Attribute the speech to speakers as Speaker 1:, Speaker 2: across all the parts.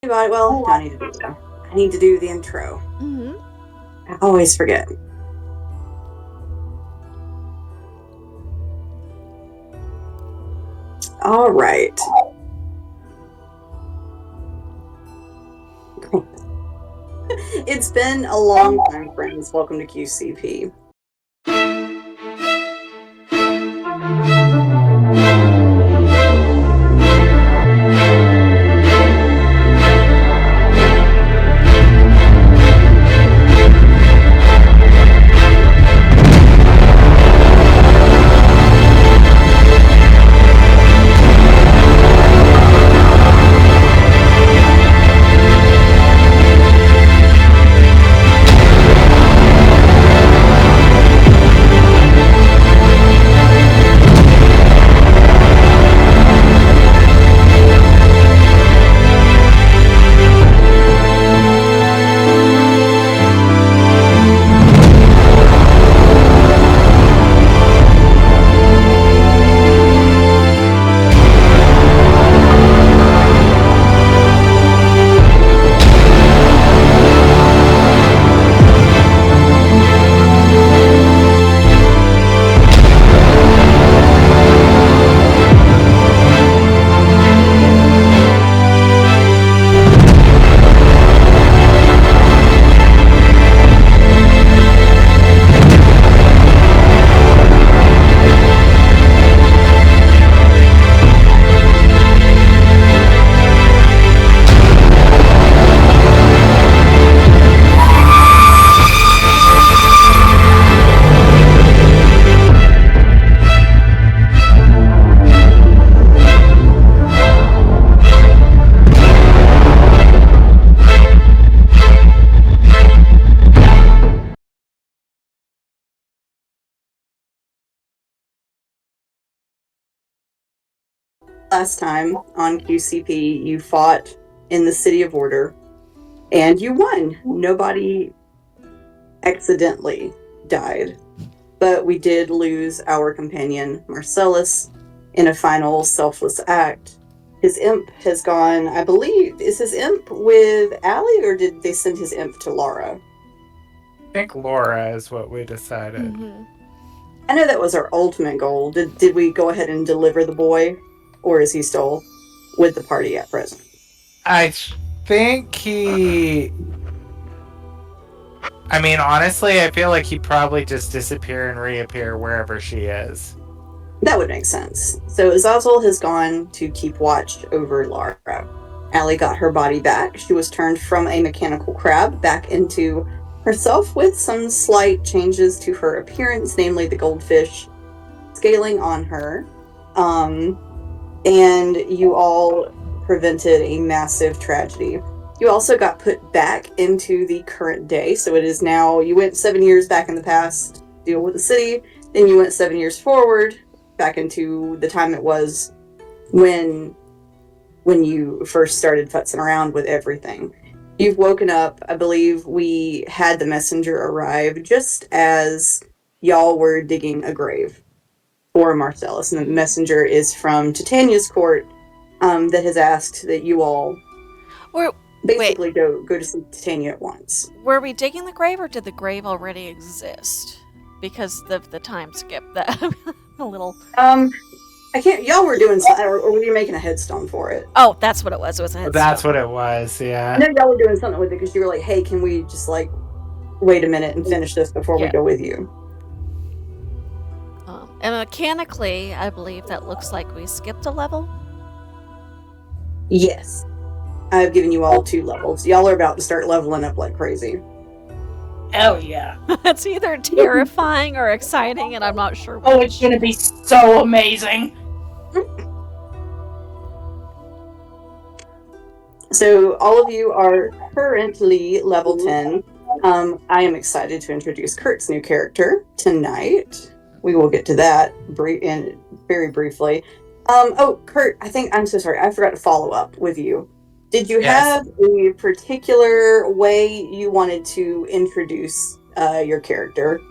Speaker 1: Well, no, I need to do that. I need to do the intro.
Speaker 2: Mm-hmm.
Speaker 1: I always forget. All right. It's been a long time, friends. Welcome to QCP. Last time on QCP, you fought in the City of Order, and you won. Nobody accidentally died, but we did lose our companion, Marcellus, in a final selfless act. His imp has gone, I believe, is his imp with Allie, or did they send his imp to Laura?
Speaker 3: I think Laura is what we decided.
Speaker 2: Mm-hmm.
Speaker 1: I know that was our ultimate goal. Did we go ahead and deliver the boy, or is he still with the party at present?
Speaker 3: I think he. I mean, honestly, I feel like he'd probably just disappear and reappear wherever she is.
Speaker 1: That would make sense. So Azazel has gone to keep watch over Lara. Allie got her body back. She was turned from a mechanical crab back into herself with some slight changes to her appearance, namely the goldfish scaling on her. And you all prevented a massive tragedy. You also got put back into the current day. So it is now, you went 7 years back in the past, deal with the city. Then you went 7 years forward, back into the time it was when you first started futzing around with everything. You've woken up. I believe we had the messenger arrive just as y'all were digging a grave for Marcellus, and the messenger is from Titania's court, that has asked that you all basically go to see Titania at once.
Speaker 2: Were we digging the grave, or did the grave already exist? Because the time skip that a little.
Speaker 1: I can't. Y'all were doing something, or were you making a headstone for it?
Speaker 2: Oh, that's what it was. It was a headstone.
Speaker 3: That's what it was. Yeah.
Speaker 1: No, y'all were doing something with it because you were like, "Hey, can we just like wait a minute and finish this before we go with you?"
Speaker 2: And mechanically, I believe that looks like we skipped a level.
Speaker 1: Yes, I've given you all 2 levels. Y'all are about to start leveling up like crazy.
Speaker 4: Hell yeah.
Speaker 2: It's either terrifying or exciting, and I'm not sure.
Speaker 4: Oh, it's gonna be so amazing.
Speaker 1: So all of you are currently level 10. I am excited to introduce Kurt's new character tonight. We will get to that very briefly. Oh, Kurt, I'm so sorry. I forgot to follow up with you. Did you have a particular way you wanted to introduce your character?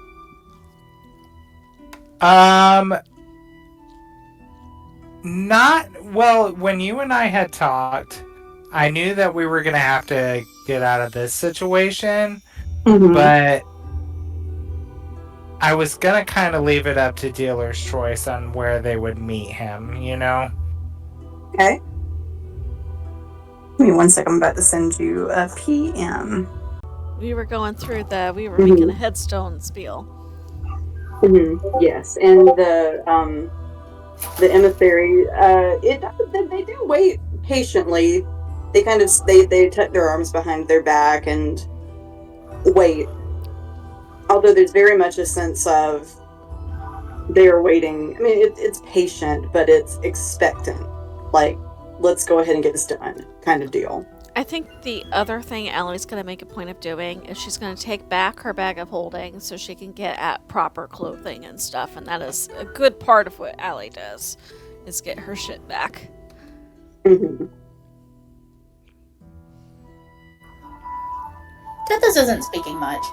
Speaker 3: Not well. When you and I had talked, I knew that we were gonna have to get out of this situation,
Speaker 1: Mhm.
Speaker 3: but I was gonna kind of leave it up to dealer's choice on where they would meet him, you know?
Speaker 1: Okay. Give me 1 second. I'm about to send you a PM.
Speaker 2: We were going through we were
Speaker 1: Mhm.
Speaker 2: making a headstone spiel.
Speaker 1: Yes, and the emissary, they do wait patiently. They kind of they tuck their arms behind their back and wait. Although there's very much a sense of they are waiting. I mean, it's patient, but it's expectant. Like, let's go ahead and get this done, kind of deal.
Speaker 2: I think the other thing Allie's going to make a point of doing is she's going to take back her bag of holding so she can get at proper clothing and stuff, and that is a good part of what Allie does, is get her shit back.
Speaker 1: Mm-hmm.
Speaker 4: Tethys isn't speaking much.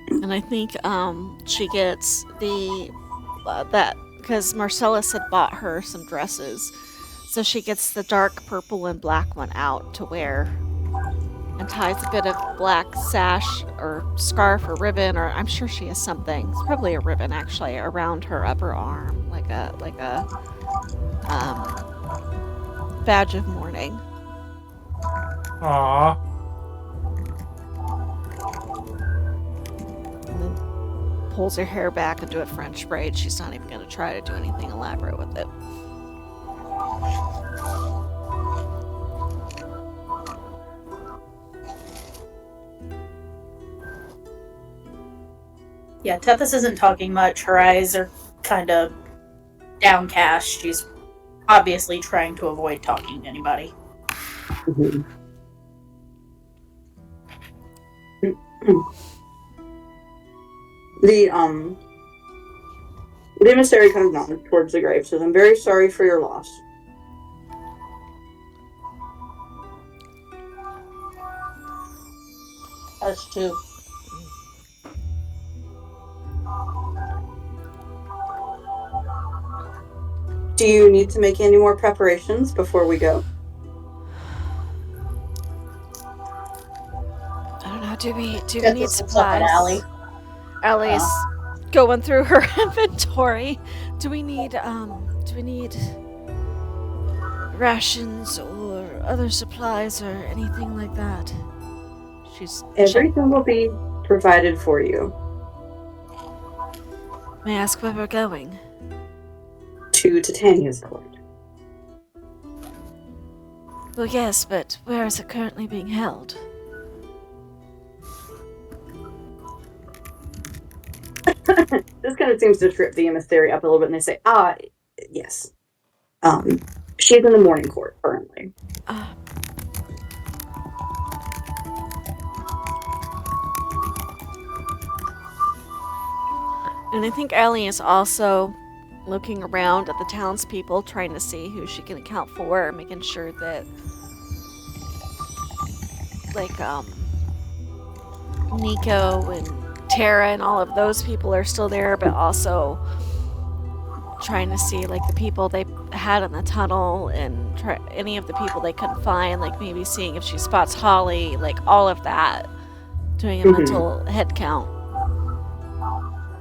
Speaker 2: And I think she gets that because Marcellus had bought her some dresses, so she gets the dark purple and black one out to wear, and ties a bit of black sash or scarf or ribbon, or I'm sure she has something. It's probably a ribbon actually around her upper arm, like a badge of mourning.
Speaker 3: Aww.
Speaker 2: And then pulls her hair back into a French braid. She's not even going to try to do anything elaborate with it.
Speaker 4: Yeah, Tethys isn't talking much. Her eyes are kind of downcast. She's obviously trying to avoid talking to anybody.
Speaker 1: Mm-hmm. The emissary kind of nods towards the grave, says, "I'm very sorry for your loss."
Speaker 4: Us too.
Speaker 1: Do you need to make any more preparations before we go?
Speaker 2: I don't know. Do we need
Speaker 4: Tethys looks up
Speaker 2: supplies?
Speaker 4: at Allie.
Speaker 2: Allie's going through her inventory. Do we need rations or other supplies or anything like that?
Speaker 1: Everything will be provided for you.
Speaker 2: May I ask where we're going?
Speaker 1: To Titania's court.
Speaker 2: Well, yes, but where is it currently being held?
Speaker 1: This kind of seems to trip the emissary up a little bit, and they say, yes. She's in the morning court currently.
Speaker 2: And I think Allie is also looking around at the townspeople, trying to see who she can account for, making sure that, like, Nico and Tara and all of those people are still there, but also trying to see, like, the people they had in the tunnel and any of the people they couldn't find, like maybe seeing if she spots Holly, like all of that, doing a mental head count.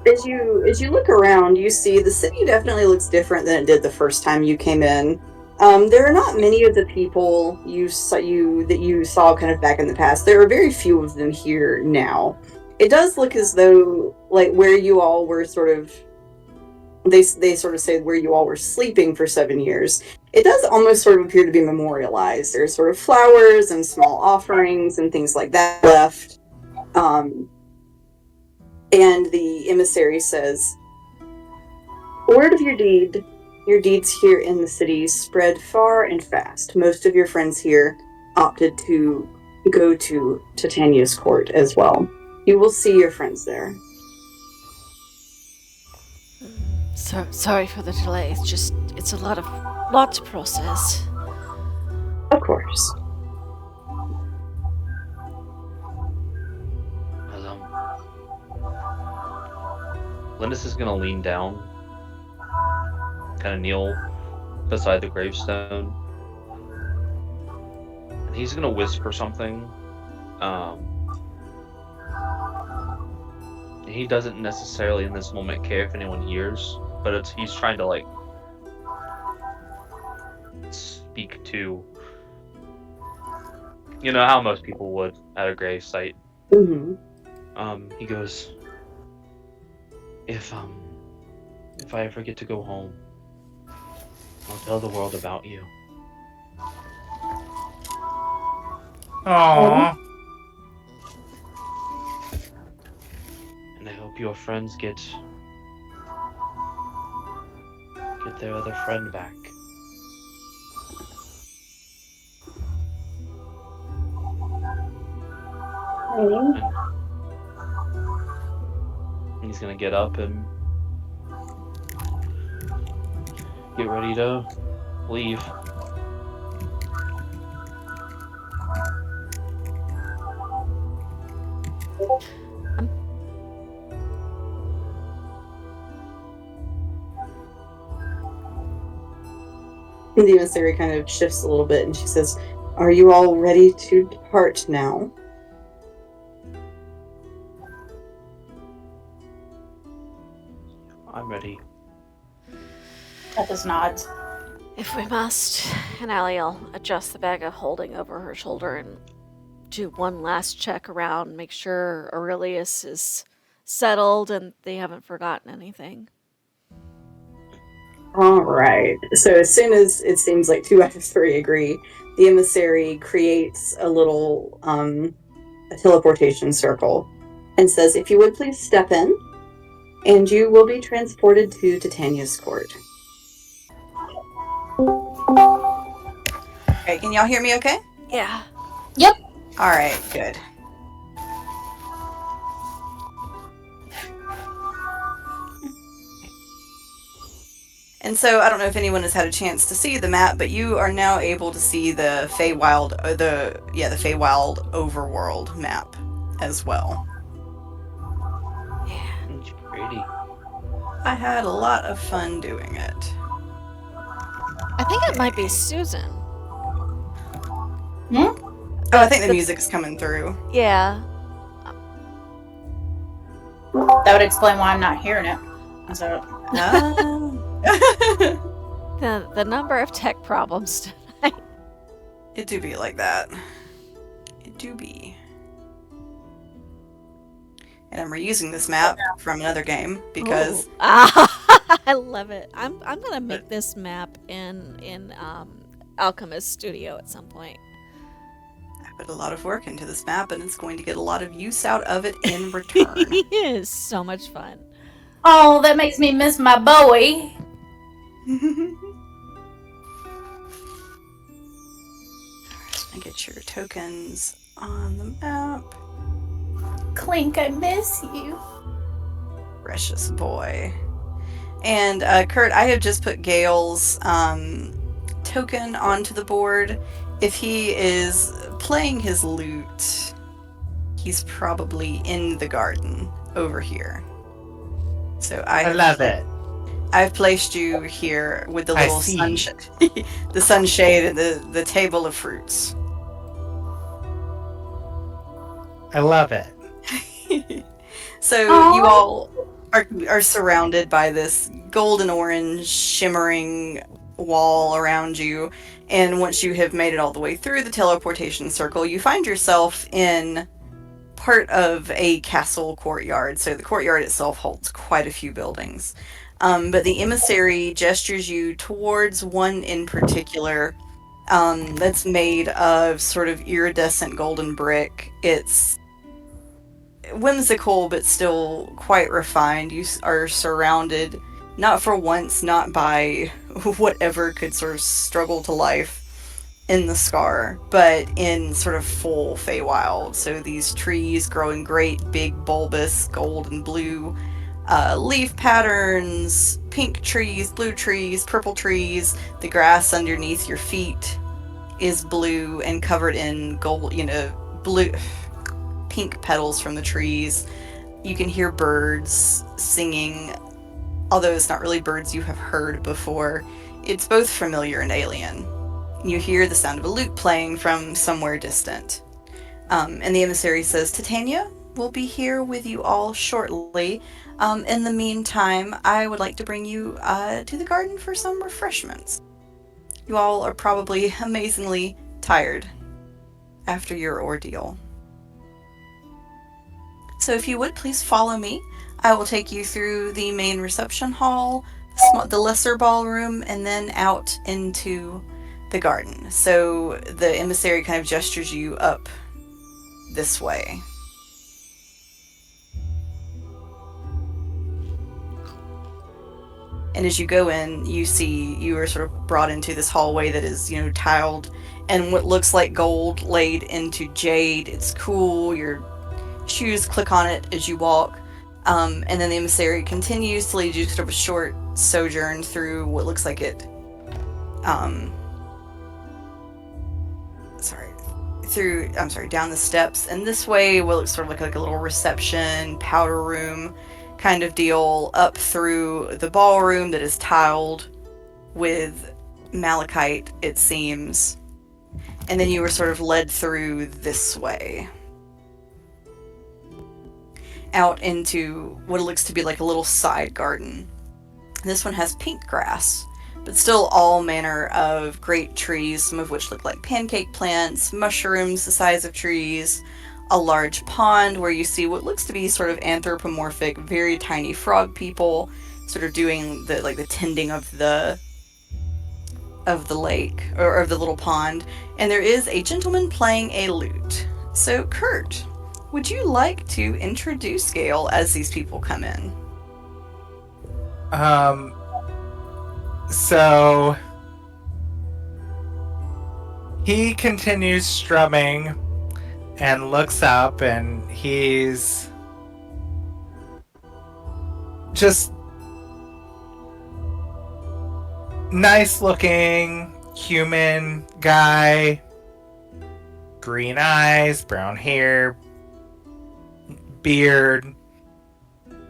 Speaker 1: As you look around, you see the city definitely looks different than it did the first time you came in. There are not many of the people you saw kind of back in the past. There are very few of them here now. It does look as though, like, where you all were sort of, they sort of say where you all were sleeping for 7 years. It does almost sort of appear to be memorialized. There's sort of flowers and small offerings and things like that left. And the emissary says, "Word of your deeds here in the city spread far and fast. Most of your friends here opted to go to Titania's court as well. You will see your friends there."
Speaker 2: So sorry for the delay. It's a lot to process.
Speaker 1: Of course.
Speaker 5: Lindis is gonna lean down kind of kneel beside the gravestone. And he's going to whisper something. He doesn't necessarily in this moment care if anyone hears, but he's trying to like speak to, you know, how most people would at a grave site.
Speaker 1: Mm-hmm.
Speaker 5: He goes, if I ever get to go home, I'll tell the world about you.
Speaker 3: Aww.
Speaker 5: And I hope your friends get their other friend back. And he's gonna get up and get ready to leave.
Speaker 1: The emissary kind of shifts a little bit and she says, "Are you all ready to depart now?"
Speaker 5: I'm ready.
Speaker 4: Tethys nods.
Speaker 2: If we must. And Allie'll adjust the bag of holding over her shoulder and do one last check around, make sure Aurelius is settled and they haven't forgotten anything.
Speaker 1: All right. So as soon as it seems like 2 out of 3 agree, the emissary creates a little a teleportation circle and says, "If you would please step in, and you will be transported to Titania's court."
Speaker 6: Okay, can y'all hear me okay?
Speaker 2: Yeah.
Speaker 6: All right, good. And so I don't know if anyone has had a chance to see the map, but you are now able to see the feywild, the feywild overworld map as well.
Speaker 5: It's pretty.
Speaker 6: I had a lot of fun doing it.
Speaker 2: I think it might be Susan.
Speaker 6: Oh, I think the music's coming through.
Speaker 2: Yeah.
Speaker 4: That would explain why I'm not hearing it. So,
Speaker 2: The number of tech problems tonight.
Speaker 6: It do be like that. It do be. And I'm reusing this map from another game because
Speaker 2: Ooh. I love it. I'm gonna make this map in Alchemist Studio at some point.
Speaker 6: I put a lot of work into this map and it's going to get a lot of use out of it in return.
Speaker 2: It is so much fun.
Speaker 4: oh, that makes me miss my Bowie.
Speaker 6: I get your tokens on the map.
Speaker 4: Clink, I miss you.
Speaker 6: Precious boy. And Kurt, I have just put Gale's token onto the board. If he is playing his lute, he's probably in the garden over here. So
Speaker 3: I love it.
Speaker 6: I've placed you here with the
Speaker 3: I
Speaker 6: little
Speaker 3: see.
Speaker 6: the sunshade and the table of fruits.
Speaker 3: I love it.
Speaker 6: So
Speaker 4: Aw.
Speaker 6: you all are surrounded by this golden orange shimmering wall around you, and once you have made it all the way through the teleportation circle, you find yourself in part of a castle courtyard. So the courtyard itself holds quite a few buildings. But the emissary gestures you towards one in particular that's made of sort of iridescent golden brick. It's whimsical, but still quite refined. You are surrounded, not for once, not by whatever could sort of struggle to life in the scar, but in sort of full Feywild. So these trees growing great, big, bulbous, gold and blue leaf patterns, pink trees, blue trees, purple trees. The grass underneath your feet is blue and covered in gold, blue, pink petals from the trees. You can hear birds singing although it's not really birds you have heard before, it's both familiar and alien. You hear the sound of a lute playing from somewhere distant. And the emissary says, Titania will be here with you all shortly. In the meantime, I would like to bring you to the garden for some refreshments. You all are probably amazingly tired after your ordeal. So if you would, please follow me. I will take you through the main reception hall, the lesser ballroom, and then out into the garden. So the emissary kind of gestures you up this way. And as you go in, you are sort of brought into this hallway that is, tiled and what looks like gold laid into jade. It's cool. Your shoes click on it as you walk. And then the emissary continues to lead you sort of a short sojourn through what looks like it. Down the steps. And this way, what looks sort of like a little reception, powder room kind of deal, up through the ballroom that is tiled with malachite, it seems. And then you were sort of led through this way. Out into what looks to be like a little side garden. This one has pink grass, but still all manner of great trees, some of which look like pancake plants, mushrooms the size of trees, a large pond where you see what looks to be sort of anthropomorphic, very tiny frog people, sort of doing the tending of the lake, or of the little pond. And there is a gentleman playing a lute. So, Kurt, would you like to introduce Gale as these people come in?
Speaker 3: So he continues strumming and looks up, and he's just nice looking human guy, green eyes, brown hair, beard,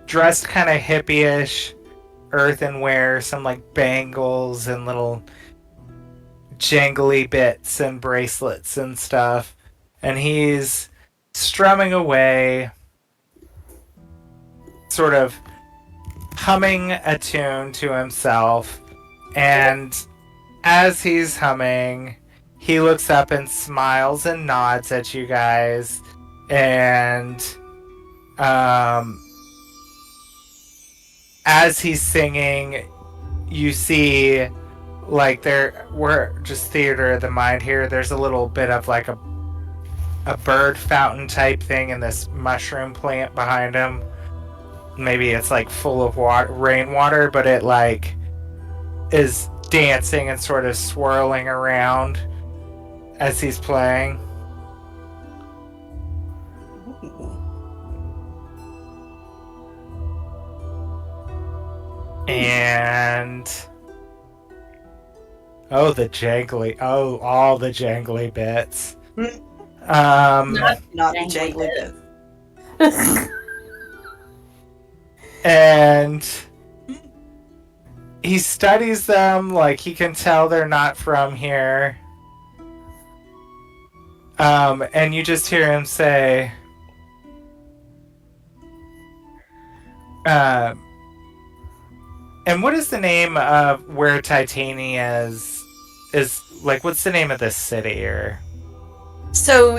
Speaker 3: dressed kind of hippie-ish, earthenware, some like bangles and little jangly bits and bracelets and stuff. And he's strumming away, sort of humming a tune to himself. And as he's humming, he looks up and smiles and nods at you guys. And as he's singing, you see, like, we're just theater of the mind here. There's a little bit of like a bird fountain type thing in this mushroom plant behind him. Maybe it's like full of rainwater, but it like is dancing and sort of swirling around as he's playing. And all the jangly bits.
Speaker 6: Not the jangly bit.
Speaker 3: And he studies them, like he can tell they're not from here. And you just hear him say, and what is the name of where Titania is like, what's the name of this city? Or
Speaker 6: So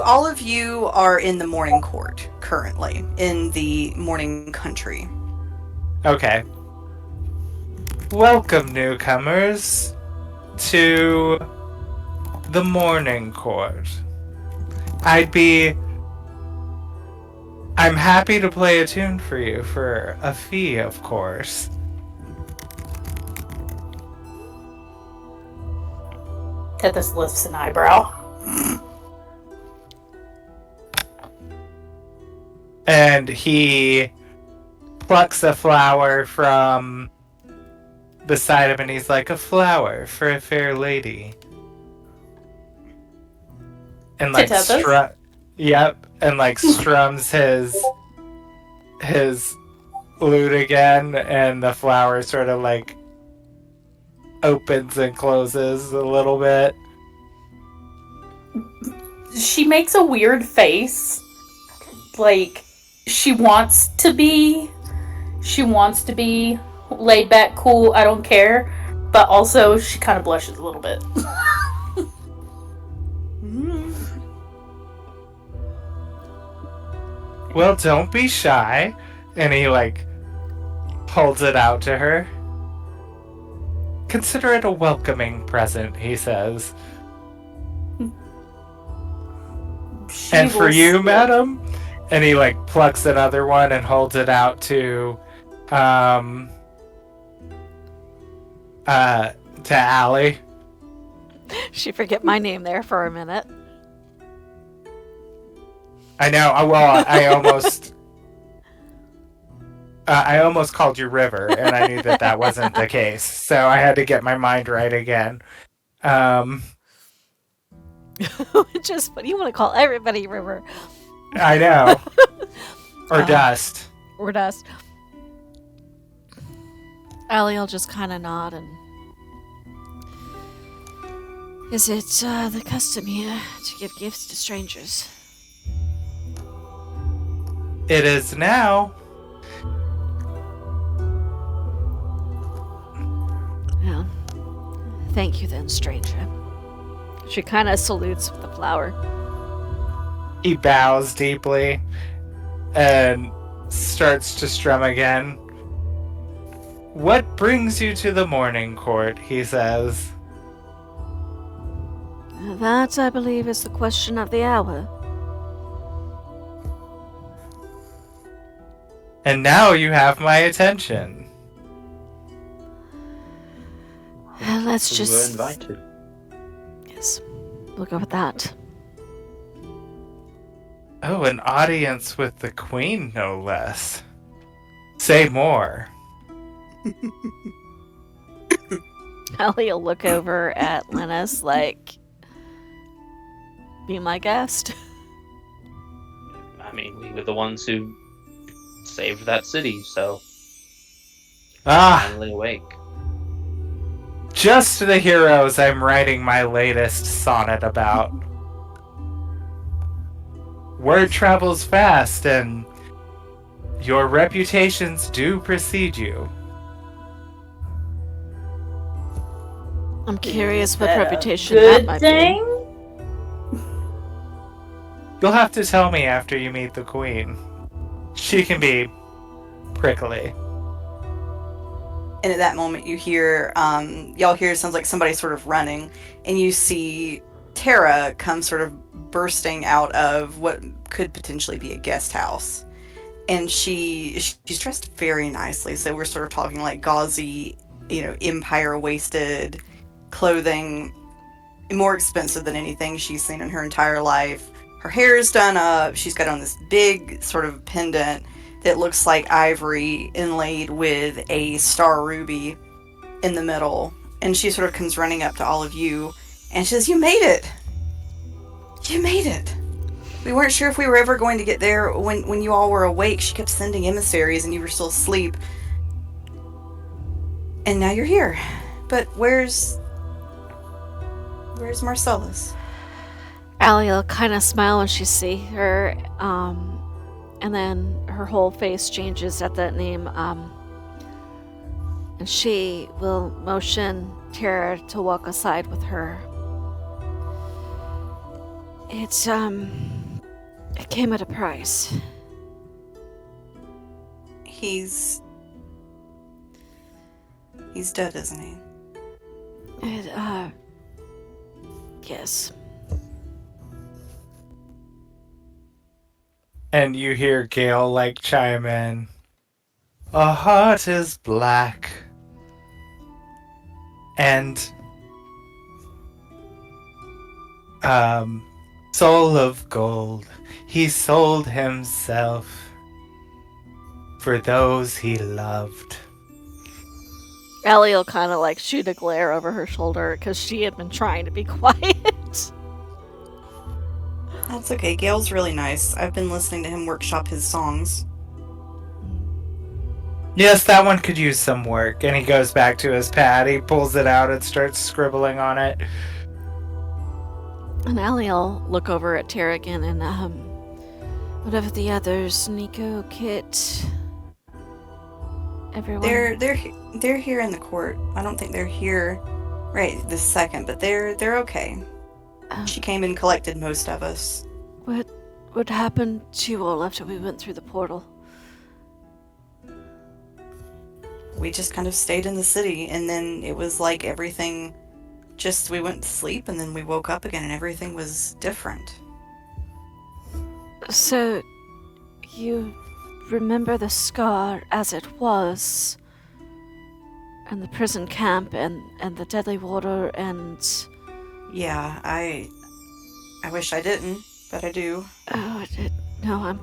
Speaker 6: all of you are in the morning court currently, in the morning country.
Speaker 3: Okay. Welcome, newcomers, to the morning court. I'm happy to play a tune for you for a fee, of course.
Speaker 4: Tethys lifts an eyebrow.
Speaker 3: And he plucks a flower from beside him, and he's like, a flower for a fair lady. And like
Speaker 4: Tethys?
Speaker 3: Yep, and like strums his lute again, and the flower sort of like opens and closes a little bit.
Speaker 4: She makes a weird face. Like, she wants to be laid back, cool, I don't care. But also, she kind of blushes a little bit.
Speaker 3: Well, don't be shy. And he like holds it out to her. Consider it a welcoming present, he says. And for you, madam? And he like plucks another one and holds it out to Allie.
Speaker 2: She forget my name there for a minute.
Speaker 3: I know. Well, I almost called you River, and I knew that wasn't the case. So I had to get my mind right again.
Speaker 2: Just what do you want to call everybody, River?
Speaker 3: I know. Or Dust.
Speaker 2: Or Dust. Allie will just kind of nod and... Is it the custom here to give gifts to strangers?
Speaker 3: It is now.
Speaker 2: Well, thank you then, stranger. She kind of salutes with the flower.
Speaker 3: He bows deeply and starts to strum again. What brings you to the morning court, he says.
Speaker 2: That, I believe, is the question of the hour.
Speaker 3: And now you have my attention.
Speaker 2: Let's
Speaker 5: We
Speaker 2: just...
Speaker 5: were invited.
Speaker 2: Yes, we'll go with that.
Speaker 3: Oh, an audience with the queen, no less. Say more.
Speaker 2: Allie will look over at Linus like, be my guest.
Speaker 5: I mean, we were the ones who saved that city, so finally awake.
Speaker 3: Just the heroes I'm writing my latest sonnet about. Word travels fast, and your reputations do precede you.
Speaker 2: I'm curious what
Speaker 4: that a
Speaker 2: reputation that might
Speaker 4: thing?
Speaker 3: You'll have to tell me after you meet the queen. She can be prickly.
Speaker 6: And at that moment, you hear, y'all hear, sounds like somebody sort of running, and you see Tara come sort of bursting out of what could potentially be a guest house. And she's dressed very nicely, so we're sort of talking like gauzy, empire-waisted clothing, more expensive than anything she's seen in her entire life. Her hair is done up, she's got on this big sort of pendant that looks like ivory inlaid with a star ruby in the middle. And she sort of comes running up to all of you and she says, "You made it! You made it! We weren't sure if we were ever going to get there when you all were awake. She kept sending emissaries and you were still asleep. And now you're here. But where's Marcellus?"
Speaker 2: Allie will kind of smile when she sees her, and then her whole face changes at that name, and she will motion Tara to walk aside with her. It came at a price.
Speaker 6: He's dead, isn't he?
Speaker 2: Yes.
Speaker 3: And you hear Gale like chime in. A heart is black. And soul of gold. He sold himself for those he loved.
Speaker 2: Allie will kind of like shoot a glare over her shoulder because she had been trying to be quiet.
Speaker 6: That's okay. Gale's really nice. I've been listening to him workshop his songs.
Speaker 3: Yes, that one could use some work. And he goes back to his pad. He pulls it out and starts scribbling on it.
Speaker 2: And Allie will look over at Terrigan and, whatever the others, Nico, Kit, everyone.
Speaker 6: They're here in the court. I don't think they're here right this second, but they're okay. She came and collected most of us.
Speaker 2: What happened to you all after we went through the portal?
Speaker 6: We just kind of stayed in the city, and then it was like everything we went to sleep, and then we woke up again, and everything was different.
Speaker 2: So, you remember the scar as it was, and the prison camp, and the deadly water, and...
Speaker 6: Yeah, I wish I didn't, but I do.
Speaker 2: Oh, no,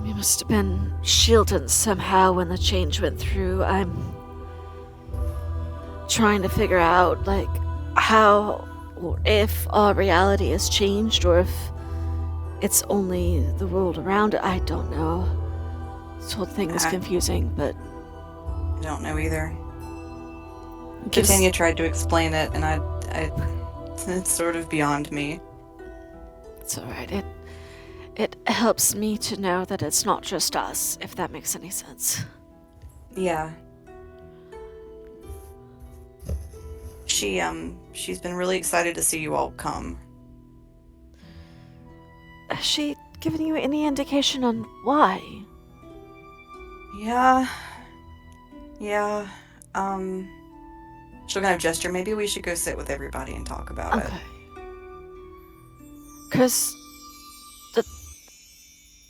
Speaker 2: We must have been shielded somehow when the change went through. I'm trying to figure out, like, how or if our reality has changed, or if it's only the world around it. I don't know. This whole thing is confusing, but...
Speaker 6: I don't know either. Titania tried to explain it, and it's sort of beyond me.
Speaker 2: It's alright. It helps me to know that it's not just us, if that makes any sense.
Speaker 6: Yeah. She's been really excited to see you all come.
Speaker 2: Has she given you any indication on why?
Speaker 6: Yeah. She'll kind of gesture. Maybe we should go sit with everybody and talk about it.
Speaker 2: Okay. Because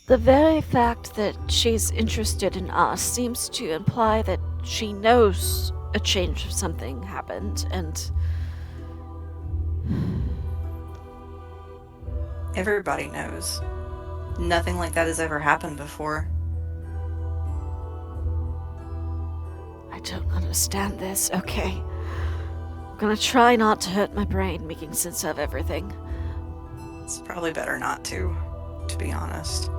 Speaker 2: the very fact that she's interested in us seems to imply that she knows a change of something happened, and...
Speaker 6: Everybody knows. Nothing like that has ever happened before.
Speaker 2: I don't understand this. Okay. I'm gonna try not to hurt my brain making sense of everything.
Speaker 6: It's probably better not to be honest.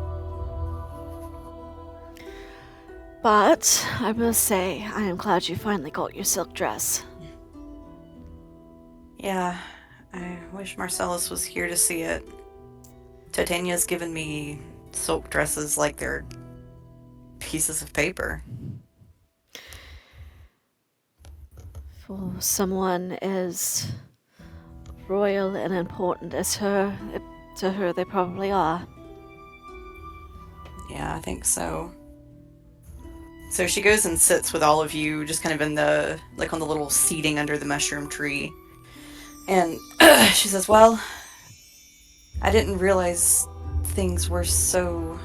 Speaker 2: But I will say, I am glad you finally got your silk dress.
Speaker 6: Yeah, I wish Marcellus was here to see it. Titania's given me silk dresses like they're pieces of paper.
Speaker 2: For someone as royal and important as her, to her they probably are.
Speaker 6: Yeah, I think so. So she goes and sits with all of you, just kind of in the, like on the little seating under the mushroom tree. And she says, well, I didn't realize things were so...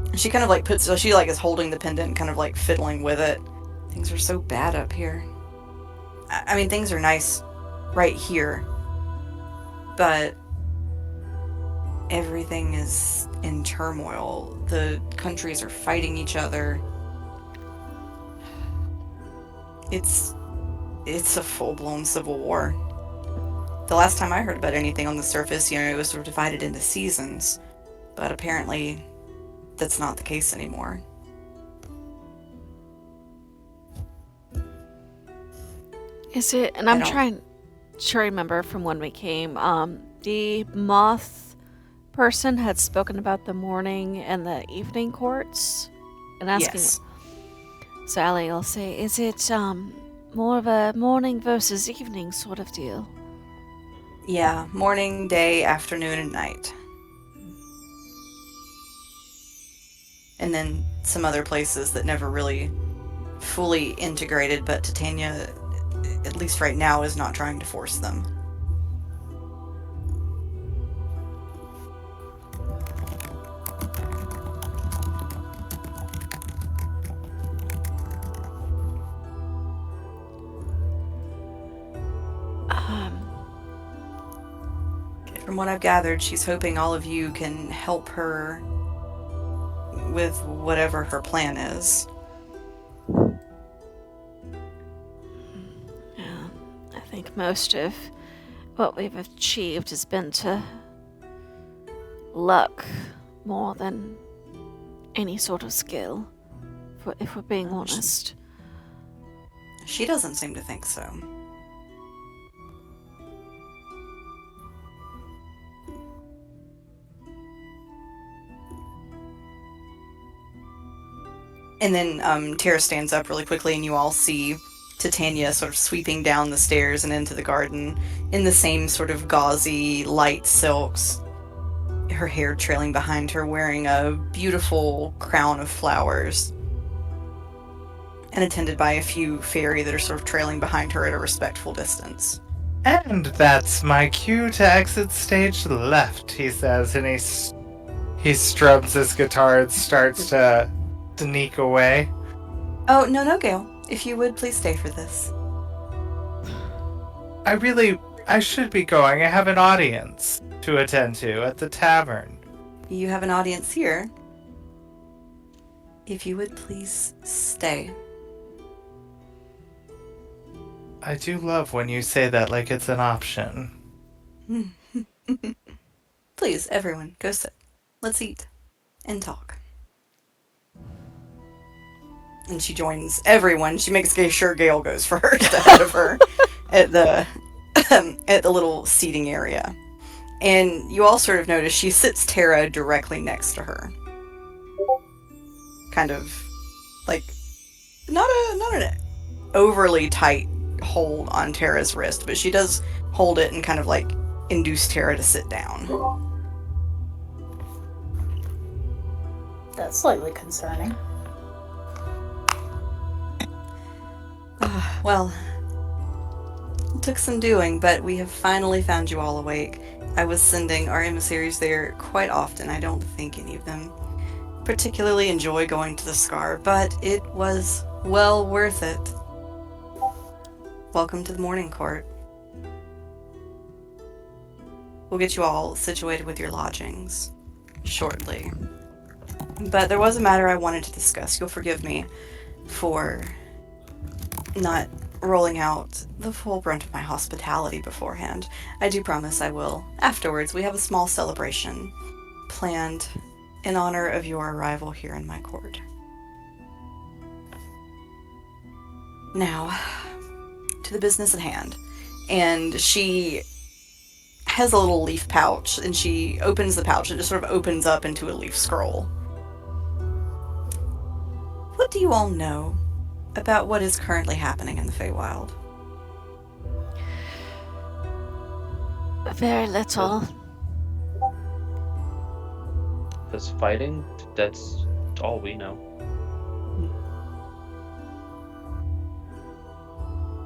Speaker 6: And she kind of like she like is holding the pendant, kind of like fiddling with it. Things are so bad up here. I mean, things are nice right here. But everything is in turmoil. The countries are fighting each other. It's a full-blown civil war. The last time I heard about anything on the surface, it was sort of divided into seasons. But apparently, that's not the case anymore.
Speaker 2: Is it? And I'm trying to remember from when we came. The moth person had spoken about the morning and the evening courts, and asking.
Speaker 6: Yes.
Speaker 2: So Allie will say, "Is it more of a morning versus evening sort of deal?"
Speaker 6: Yeah, morning, day, afternoon, and night. And then some other places that never really fully integrated, but Titania, at least right now, is not trying to force them. From what I've gathered, she's hoping all of you can help her with whatever her plan is.
Speaker 2: Yeah, I think most of what we've achieved has been to luck more than any sort of skill, if we're being honest.
Speaker 6: She doesn't seem to think so. And then Tara stands up really quickly, and you all see Titania sort of sweeping down the stairs and into the garden in the same sort of gauzy, light silks, her hair trailing behind her, wearing a beautiful crown of flowers, and attended by a few faerie that are sort of trailing behind her at a respectful distance.
Speaker 3: And that's my cue to exit stage left, he says, and he strums his guitar and starts to sneak away.
Speaker 6: Oh, no, Gale. If you would, please stay for this.
Speaker 3: I should be going. I have an audience to attend to at the tavern.
Speaker 6: You have an audience here. If you would, please stay.
Speaker 3: I do love when you say that like it's an option.
Speaker 6: Please, everyone, go sit. Let's eat and talk. And she joins everyone. She makes sure Gale goes first ahead of her at the little seating area. And you all sort of notice she sits Tara directly next to her. Kind of like not an overly tight hold on Tara's wrist, but she does hold it and kind of like induce Tara to sit down.
Speaker 4: That's slightly concerning.
Speaker 6: Well, it took some doing, but we have finally found you all awake. I was sending our emissaries there quite often. I don't think any of them particularly enjoy going to the Scar, but it was well worth it. Welcome to the morning court. We'll get you all situated with your lodgings shortly. But there was a matter I wanted to discuss. You'll forgive me for not rolling out the full brunt of my hospitality beforehand. I do promise I will. Afterwards, we have a small celebration planned in honor of your arrival here in my court. Now, to the business at hand. And she has a little leaf pouch, and she opens the pouch. It just sort of opens up into a leaf scroll. What do you all know about what is currently happening in the Feywild?
Speaker 2: Very little.
Speaker 5: There's fighting. That's all we know.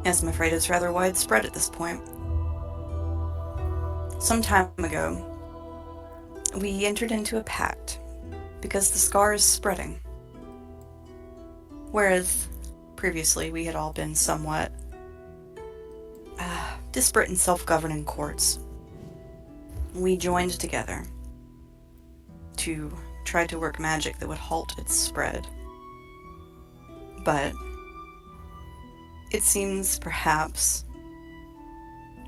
Speaker 6: Yes, I'm afraid it's rather widespread at this point. Some time ago, we entered into a pact because the Scar is spreading. Whereas previously we had all been somewhat disparate and self-governing courts. We joined together to try to work magic that would halt its spread. But it seems perhaps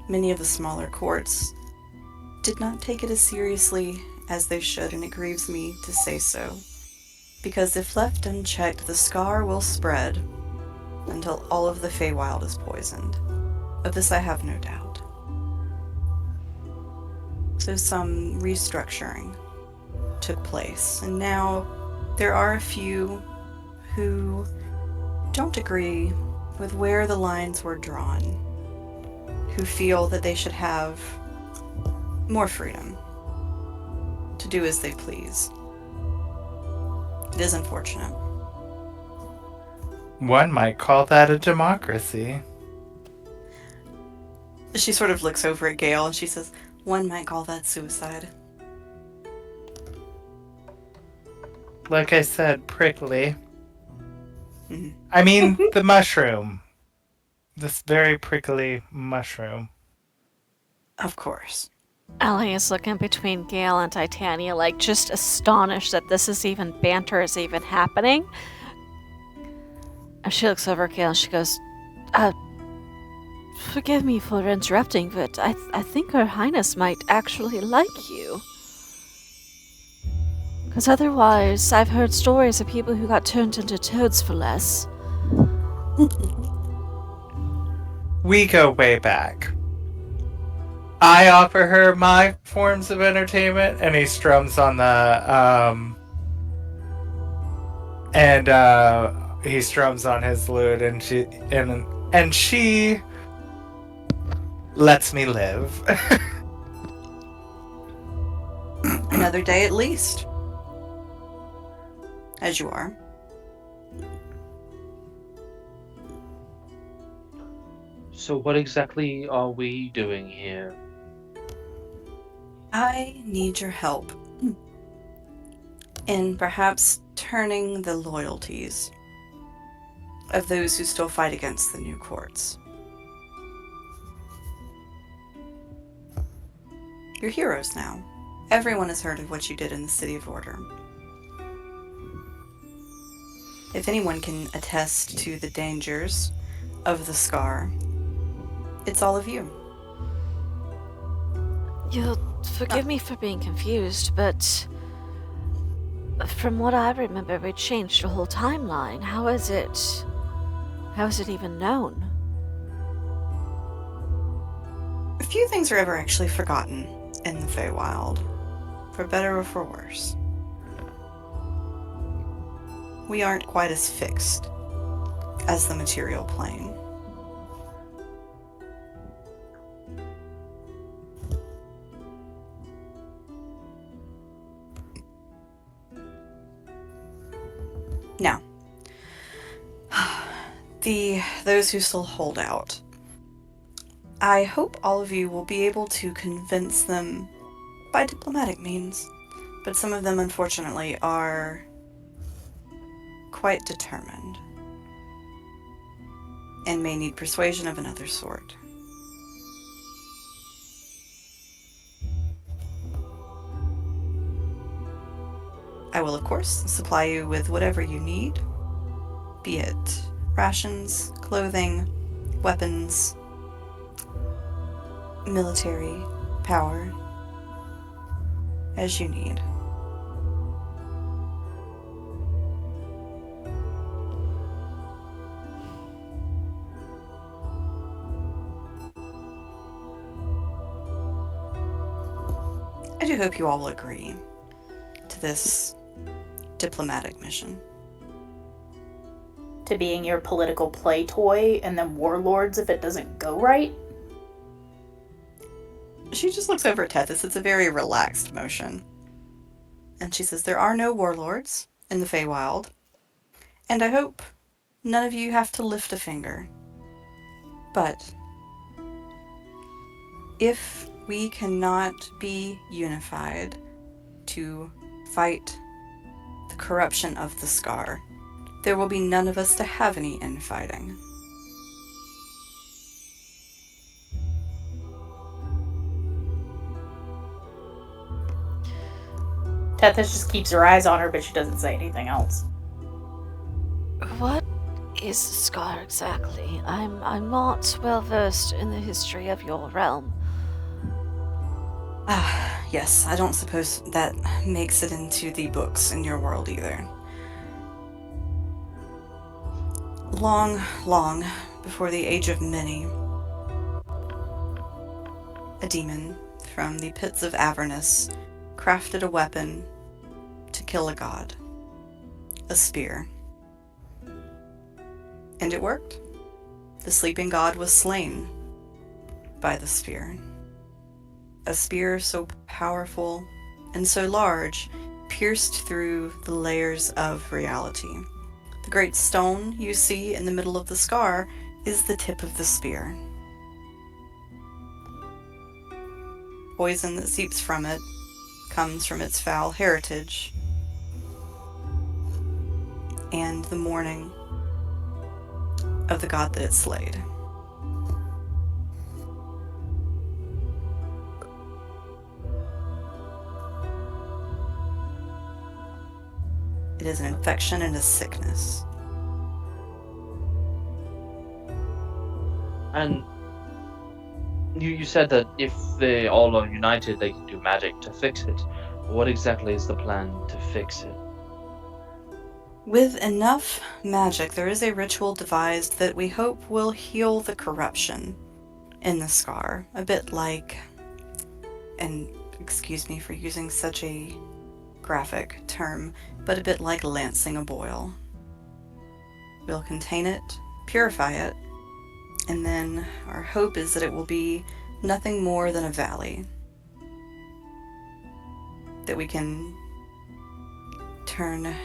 Speaker 6: many of the smaller courts did not take it as seriously as they should, and it grieves me to say so. Because if left unchecked, the Scar will spread until all of the Feywild is poisoned. Of this I have no doubt. So some restructuring took place, and now there are a few who don't agree with where the lines were drawn, who feel that they should have more freedom to do as they please. It is unfortunate.
Speaker 3: One might call that a democracy.
Speaker 6: She sort of looks over at Gale and she says, one might call that suicide.
Speaker 3: Like I said, prickly.
Speaker 6: Mm-hmm.
Speaker 3: I mean, the mushroom. This very prickly mushroom.
Speaker 6: Of course.
Speaker 2: Ellie is looking between Gale and Titania, like just astonished that this is even banter is even happening. And she looks over at Gale and she goes, forgive me for interrupting, but I think Her Highness might actually like you. Because otherwise, I've heard stories of people who got turned into toads for less.
Speaker 3: We go way back. I offer her my forms of entertainment, and he strums on the he strums on his lute, and she lets me live.
Speaker 6: Another day at least. As you are.
Speaker 5: So what exactly are we doing here?
Speaker 6: I need your help in perhaps turning the loyalties of those who still fight against the new courts. You're heroes now. Everyone has heard of what you did in the City of Order. If anyone can attest to the dangers of the scar, it's all of you.
Speaker 2: You'll forgive me for being confused, but from what I remember, we changed the whole timeline. How is it even known?
Speaker 6: A few things are ever actually forgotten in the Feywild, for better or for worse. We aren't quite as fixed as the material plane. Now, those who still hold out, I hope all of you will be able to convince them by diplomatic means, but some of them, unfortunately, are quite determined and may need persuasion of another sort. I will, of course, supply you with whatever you need, be it rations, clothing, weapons, military power, as you need. I do hope you all will agree to this diplomatic mission.
Speaker 4: To being your political play toy and then warlords if it doesn't go right?
Speaker 6: She just looks over at Tethys. It's a very relaxed motion. And she says, there are no warlords in the Feywild, and I hope none of you have to lift a finger. But if we cannot be unified to fight the corruption of the scar, there will be none of us to have any infighting.
Speaker 4: Tethys just keeps her eyes on her, but she doesn't say anything else.
Speaker 2: What is the scar exactly? I'm not well versed in the history of your realm.
Speaker 6: Yes, I don't suppose that makes it into the books in your world either. Long, long before the age of many, a demon from the pits of Avernus crafted a weapon to kill a god. A spear. And it worked. The sleeping god was slain by the spear. A spear so powerful and so large pierced through the layers of reality. The great stone you see in the middle of the scar is the tip of the spear. Poison that seeps from it comes from its foul heritage and the mourning of the god that it slayed. It is an infection and a sickness.
Speaker 5: And you said that if they all are united, they can do magic to fix it. What exactly is the plan to fix it?
Speaker 6: With enough magic, there is a ritual devised that we hope will heal the corruption in the scar. A bit like, and excuse me for using such a graphic term, but a bit like lancing a boil. We'll contain it, purify it, and then our hope is that it will be nothing more than a valley that we can turn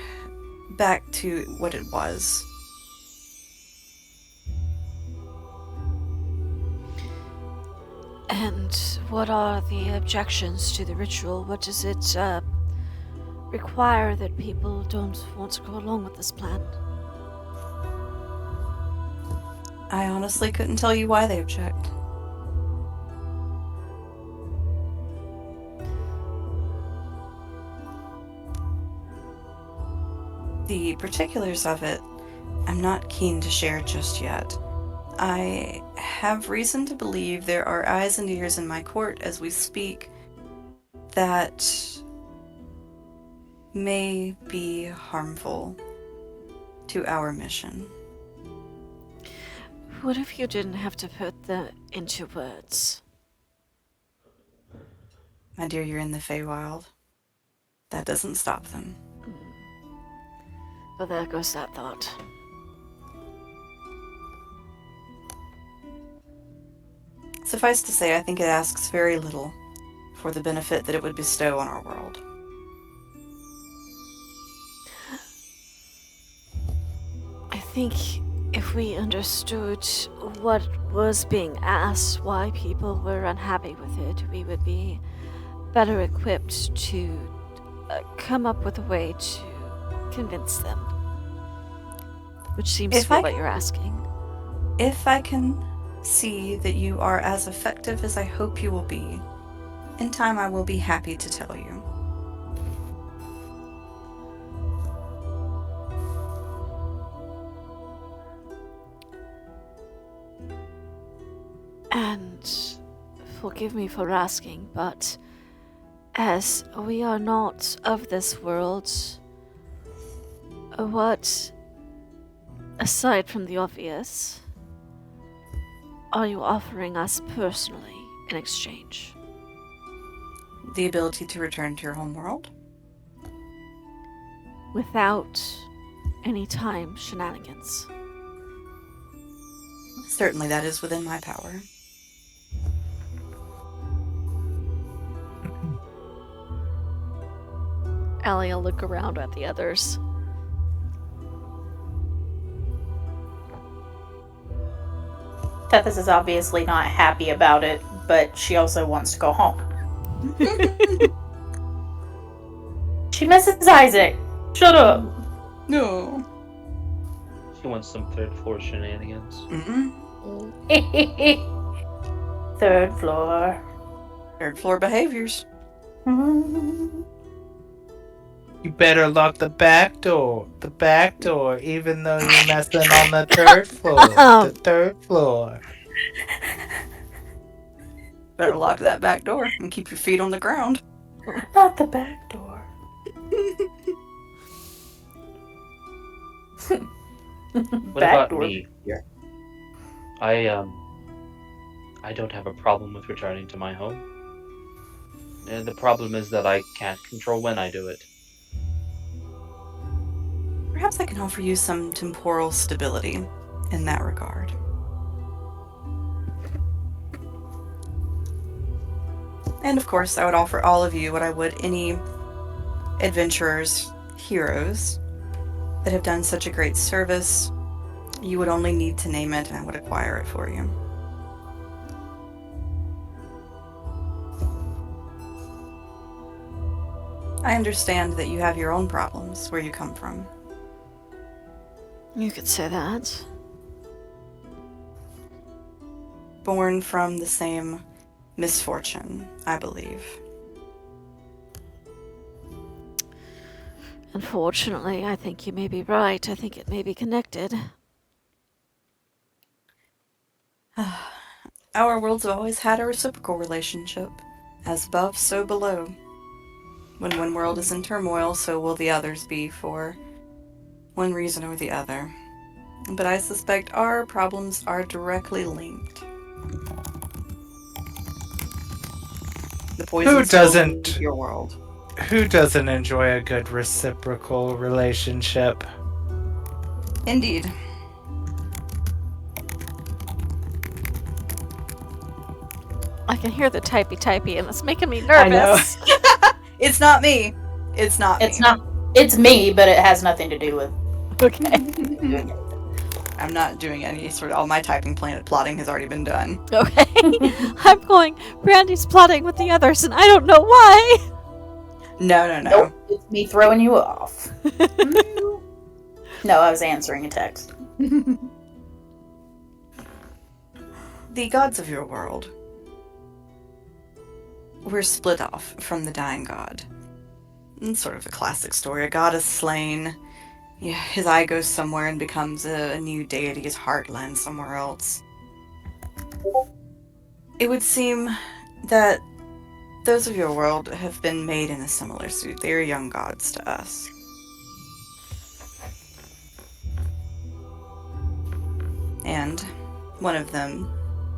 Speaker 6: back to what it was.
Speaker 2: And what are the objections to the ritual? What does it require that people don't want to go along with this plan?
Speaker 6: I honestly couldn't tell you why they object. The particulars of it, I'm not keen to share just yet. I have reason to believe there are eyes and ears in my court as we speak that may be harmful to our mission.
Speaker 2: What if you didn't have to put that into words?
Speaker 6: My dear, you're in the feywild. That doesn't stop them.
Speaker 2: But there goes that thought.
Speaker 6: Suffice to say, I think it asks very little for the benefit that it would bestow on our world.
Speaker 2: I think if we understood what was being asked, why people were unhappy with it, we would be better equipped to come up with a way to convince them. Which seems to be what you're asking.
Speaker 6: If I can see that you are as effective as I hope you will be, in time I will be happy to tell you.
Speaker 2: And forgive me for asking, but as we are not of this world, what, aside from the obvious, are you offering us personally in exchange?
Speaker 6: The ability to return to your home world?
Speaker 2: Without any time shenanigans.
Speaker 6: Certainly that is within my power.
Speaker 2: Allie will look around at the others.
Speaker 4: Tethys is obviously not happy about it, but she also wants to go home. She misses Isaac. Shut up.
Speaker 6: No.
Speaker 5: She wants some third floor shenanigans.
Speaker 4: Third floor.
Speaker 6: Third floor behaviors.
Speaker 3: You better lock the back door. The back door, even though you're messing on the third floor. The third floor.
Speaker 6: Better lock that back door and keep your feet on the ground.
Speaker 4: Not the back door.
Speaker 5: What
Speaker 4: Back
Speaker 5: about
Speaker 4: door.
Speaker 5: me?
Speaker 4: Yeah.
Speaker 5: I don't have a problem with returning to my home. And the problem is that I can't control when I do it.
Speaker 6: Perhaps I can offer you some temporal stability in that regard. And of course, I would offer all of you what I would any adventurers, heroes, that have done such a great service. You would only need to name it and I would acquire it for you. I understand that you have your own problems where you come from.
Speaker 2: You could say that.
Speaker 6: Born from the same misfortune, I believe.
Speaker 2: Unfortunately, I think you may be right. I think it may be connected.
Speaker 6: Our worlds have always had a reciprocal relationship. As above, so below. When one world is in turmoil, so will the others be for one reason or the other. But I suspect our problems are directly linked. The poison
Speaker 3: doesn't?
Speaker 6: your world.
Speaker 3: Who doesn't enjoy a good reciprocal relationship?
Speaker 6: Indeed.
Speaker 2: I can hear the typey, and it's making me
Speaker 6: I know.
Speaker 2: nervous.
Speaker 6: It's not me. It's not
Speaker 4: It's
Speaker 6: me.
Speaker 4: not. It's me, but it has nothing to do with.
Speaker 2: Okay.
Speaker 6: I'm not doing any sort of... All my typing plotting has already been done.
Speaker 2: Okay. I'm going, Brandy's plotting with the others, and I don't know why.
Speaker 6: No.
Speaker 4: Nope, it's me throwing you off. No, I was answering a text.
Speaker 6: The gods of your world were split off from the dying god. It's sort of a classic story. A god is slain. Yeah, his eye goes somewhere and becomes a new deity. His heart lands somewhere else. It would seem that those of your world have been made in a similar suit. They are young gods to us. And one of them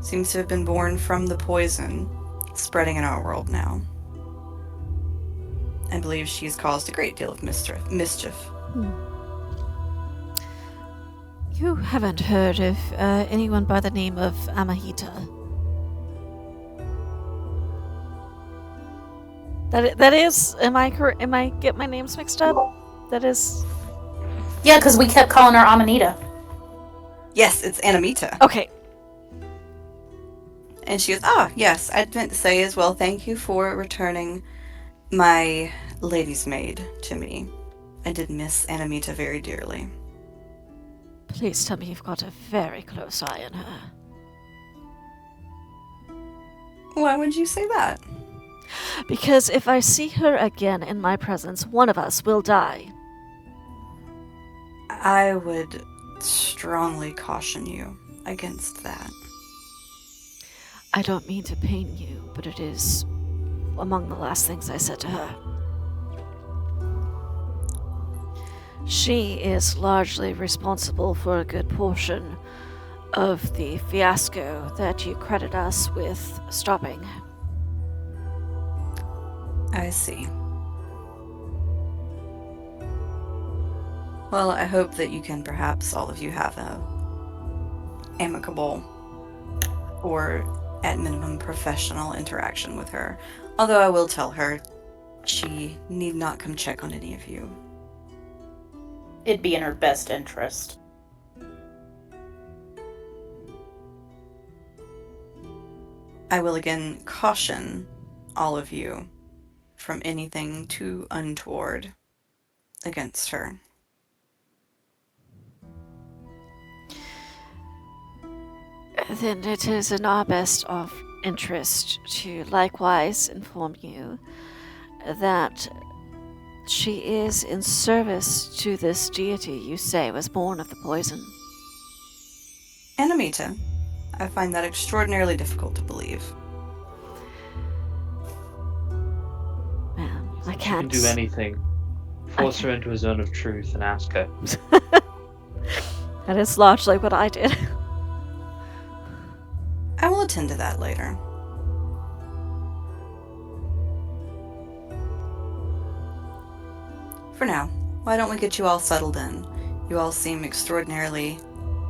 Speaker 6: seems to have been born from the poison spreading in our world now. I believe she's caused a great deal of mischief.
Speaker 2: You haven't heard of anyone by the name of Amahita? That is. Am I correct? Am I get my names mixed up? That is.
Speaker 4: Yeah, because we kept calling her Amanita.
Speaker 6: Yes, it's Anamita.
Speaker 2: Okay.
Speaker 6: And she goes, yes, I meant to say as well, thank you for returning my lady's maid to me. I did miss Anamita very dearly.
Speaker 2: Please tell me you've got a very close eye on her.
Speaker 6: Why would you say that?
Speaker 2: Because if I see her again in my presence, one of us will die.
Speaker 6: I would strongly caution you against that.
Speaker 2: I don't mean to pain you, but it is among the last things I said to her. She is largely responsible for a good portion of the fiasco that you credit us with stopping.
Speaker 6: I see. Well, I hope that you can perhaps all of you have a amicable or at minimum professional interaction with her. Although I will tell her she need not come check on any of you.
Speaker 4: It'd be in her best interest.
Speaker 6: I will again caution all of you from anything too untoward against her.
Speaker 2: Then it is in our best of interest to likewise inform you that she is in service to this deity you say was born of the poison.
Speaker 6: Anamita, I find that extraordinarily difficult to believe.
Speaker 2: Well, I
Speaker 5: You can
Speaker 2: can't
Speaker 5: do anything. Force her into a zone of truth and ask her.
Speaker 2: That is largely what I did.
Speaker 6: I will attend to that later. For now, why don't we get you all settled in? You all seem extraordinarily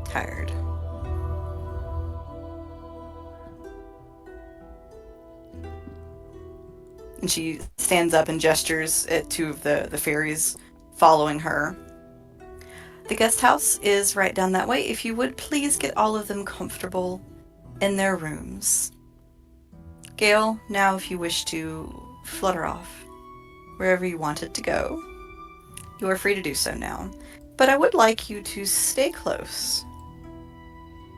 Speaker 6: tired. And she stands up and gestures at two of the fairies following her. The guest house is right down that way. If you would please get all of them comfortable in their rooms. Gale, now if you wish to flutter off wherever you wanted to go, you are free to do so now. But I would like you to stay close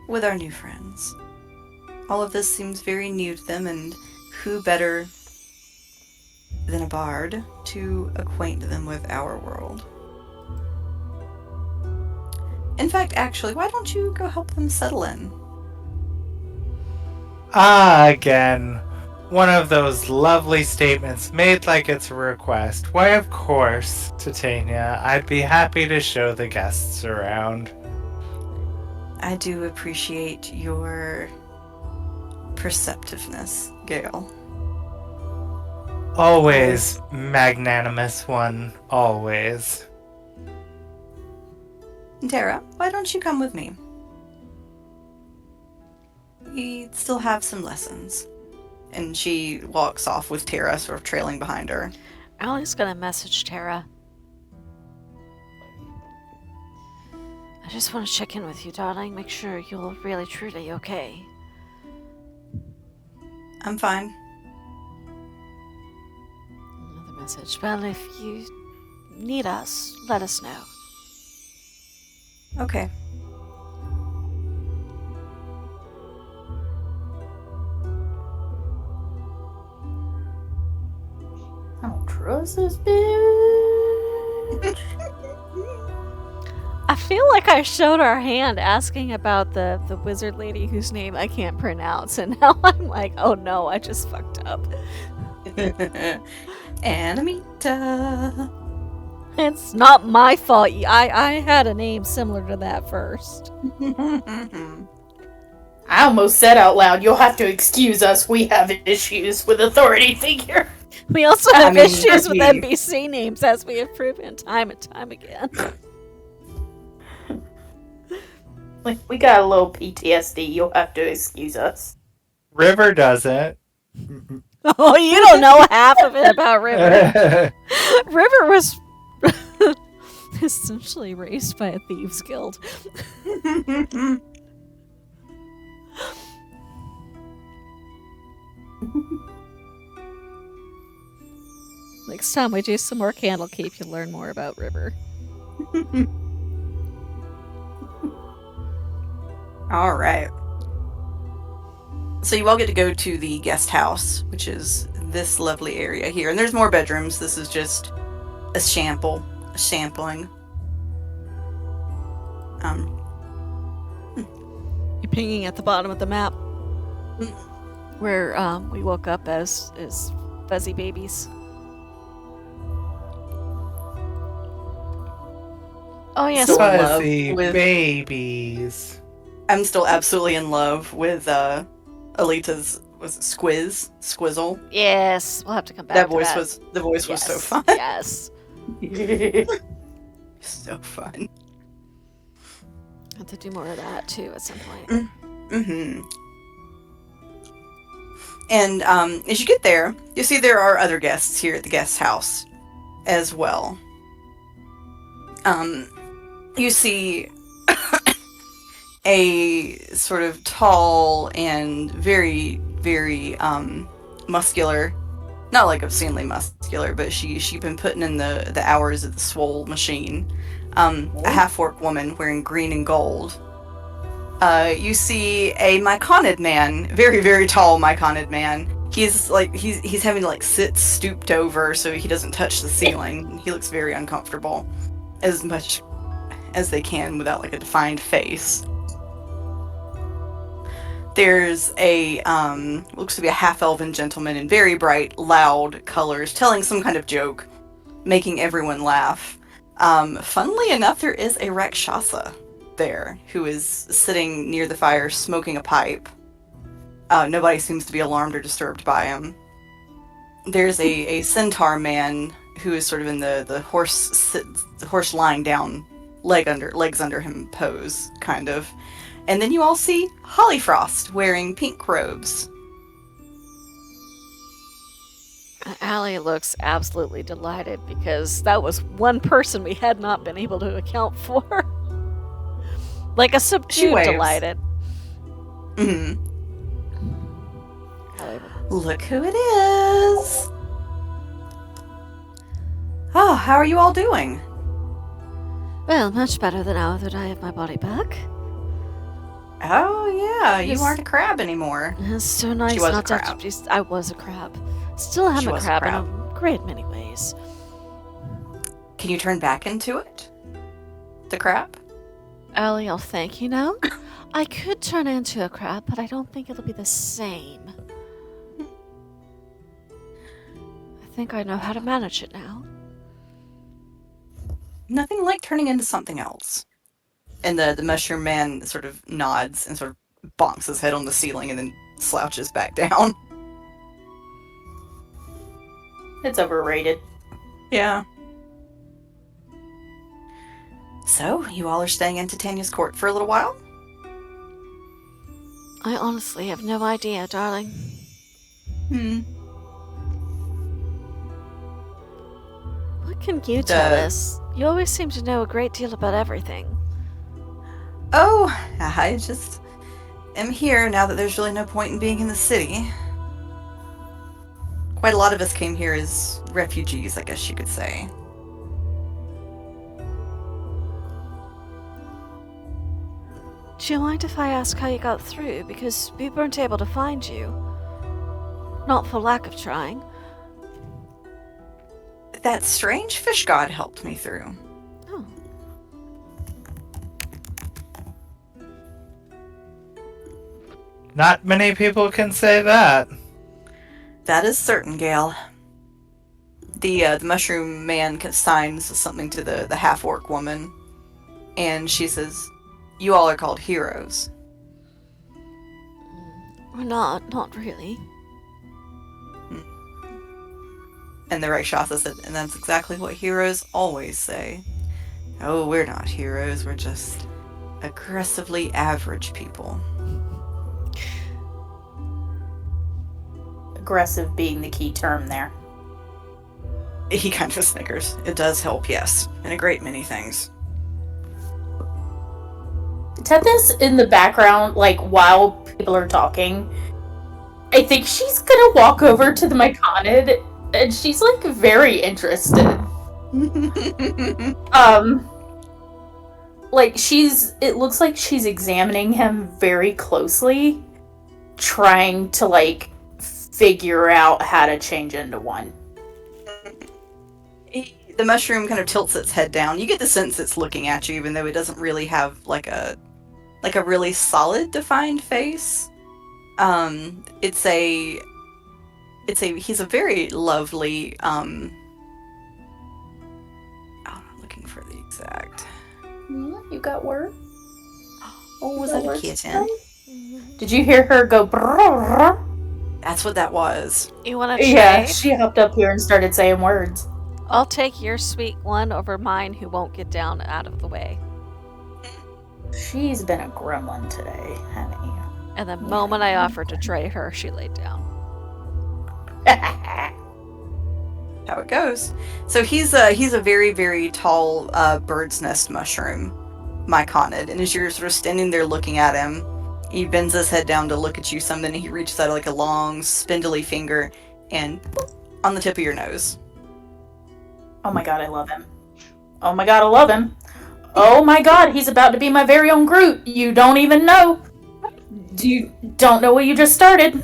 Speaker 6: with our new friends. All of this seems very new to them, and who better than a bard to acquaint them with our world? In fact, actually, why don't you go help them settle in?
Speaker 3: Again. one of those lovely statements made like it's a request. Why, of course, Titania. I'd be happy to show the guests around.
Speaker 6: I do appreciate your perceptiveness, Gale.
Speaker 3: Always magnanimous one, always.
Speaker 6: Tara, why don't you come with me? We still have some lessons. And she walks off with Tara sort of trailing behind her.
Speaker 2: Allie's gonna message Tara. I just want to check in with you, darling. Make sure you're really, truly okay.
Speaker 6: I'm fine.
Speaker 2: Another message. Well, if you need us, let us know.
Speaker 6: Okay.
Speaker 4: I don't trust this bitch.
Speaker 2: I feel like I showed our hand asking about the wizard lady whose name I can't pronounce, and now I'm like, oh no, I just fucked up.
Speaker 6: Animita.
Speaker 2: It's not my fault. I had a name similar to that first.
Speaker 4: I almost said out loud, you'll have to excuse us, we have issues with authority figure.
Speaker 2: We also have issues with
Speaker 6: maybe.
Speaker 2: NPC names, as we have proven time and time again.
Speaker 4: We got a little PTSD, you'll have to excuse us.
Speaker 3: River doesn't.
Speaker 2: Oh, you don't know half of it about River. River was essentially raised by a thieves guild. Next time we do some more Candlekeep, you'll learn more about River.
Speaker 6: All right. So you all get to go to the guest house, which is this lovely area here. And there's more bedrooms. This is just a sampling.
Speaker 2: You're pinging at the bottom of the map, where we woke up as fuzzy babies. Oh yes,
Speaker 6: So in love
Speaker 3: Fuzzy
Speaker 6: with-
Speaker 3: babies.
Speaker 6: I'm still absolutely in love with Alita's Squizzle.
Speaker 2: yes. We'll have to come back.
Speaker 6: That
Speaker 2: to
Speaker 6: voice
Speaker 2: that.
Speaker 6: was the voice was so
Speaker 2: Yes,
Speaker 6: fun.
Speaker 2: Yes,
Speaker 6: So fun.
Speaker 2: have to do more of that too at some point.
Speaker 6: Mm-hmm. And as you get there, you see there are other guests here at the guest house as well. You see a sort of tall and very, very muscular, not like obscenely muscular, but she's been putting in the hours at the swole machine. A half-orc woman wearing green and gold. You see a myconid man, very, very tall myconid man. He's having to like sit stooped over so he doesn't touch the ceiling. He looks very uncomfortable, as much as they can without like a defined face. There's a looks to be a half-elven gentleman in very bright, loud colors, telling some kind of joke, making everyone laugh. Funnily enough, there is a Rakshasa there who is sitting near the fire smoking a pipe. Nobody seems to be alarmed or disturbed by him. There's a centaur man who is sort of in the horse lying down, legs under him pose, kind of. And then you all see Hollyfrost wearing pink robes.
Speaker 2: Allie looks absolutely delighted because that was one person we had not been able to account for. Like a subdued
Speaker 6: waves.
Speaker 2: delighted.
Speaker 6: Mm-hmm.
Speaker 2: Allie,
Speaker 6: Look who it is! Oh, how are you all doing?
Speaker 2: well, much better than now that I have my body back.
Speaker 6: Oh yeah, you
Speaker 2: Yes.
Speaker 6: aren't a crab anymore.
Speaker 2: It's so nice
Speaker 6: was a
Speaker 2: not to have
Speaker 6: crab.
Speaker 2: to be. I was a crab. Still am
Speaker 6: She
Speaker 2: a
Speaker 6: was a
Speaker 2: crab,
Speaker 6: crab.
Speaker 2: in a great many ways.
Speaker 6: Can you turn back into it? The crab?
Speaker 2: Allie, I'll thank you now. I could turn into a crab, but I don't think it'll be the same. think I know how to manage it now.
Speaker 6: Nothing like turning into something else. And the mushroom man sort of nods and sort of bonks his head on the ceiling and then slouches back down.
Speaker 4: It's overrated.
Speaker 6: Yeah. So, you all are staying in Titania's court for a little while?
Speaker 2: I honestly have no idea, darling. What can you tell us? You always seem to know a great deal about everything.
Speaker 6: Oh, I just am here now that there's really no point in being in the city. Quite a lot of us came here as refugees, I guess you could say.
Speaker 2: Do you mind if I ask how you got through? Because we weren't able to find you. Not for lack of trying.
Speaker 6: That strange fish god helped me through.
Speaker 2: Oh.
Speaker 3: Not many people can say that.
Speaker 6: That is certain, Gale. The mushroom man signs something to the half-orc woman, and she says, "You all are called heroes."
Speaker 2: We're not really.
Speaker 6: And the Rakshasa said, and that's exactly what heroes always say. Oh, we're not heroes, we're just aggressively average people.
Speaker 4: Aggressive being the key term there.
Speaker 6: He kind of snickers. It does help, yes, in a great many things.
Speaker 4: Tethys in the background, like, while people are talking, I think she's gonna walk over to the Myconid, and she's, like, very interested. Like, it looks like she's examining him very closely, trying to, like, figure out how to change into one.
Speaker 6: The mushroom kind of tilts its head down. You get the sense it's looking at you, even though it doesn't really have, like a really solid, defined face. He's a very lovely, I'm looking for the exact.
Speaker 4: You got word?
Speaker 6: Oh, was that a kitten?
Speaker 4: Did you hear her go brrrr?
Speaker 6: That's what that was.
Speaker 2: You want to
Speaker 4: Yeah,
Speaker 2: trade?
Speaker 4: she hopped up here and started saying words.
Speaker 2: I'll take your sweet one over mine who won't get down out of the way.
Speaker 4: She's been a gremlin today, honey.
Speaker 2: And the moment I offered to trade her, she laid down.
Speaker 6: How it goes. So he's a very, very tall bird's nest mushroom, Myconid, and as you're sort of standing there looking at him, he bends his head down to look at you some, then he reaches out like a long, spindly finger and boop, on the tip of your nose.
Speaker 4: Oh my god, I love him. Oh my god, I love him. Oh my god, he's about to be my very own Groot. You don't even know. You don't know what you just started.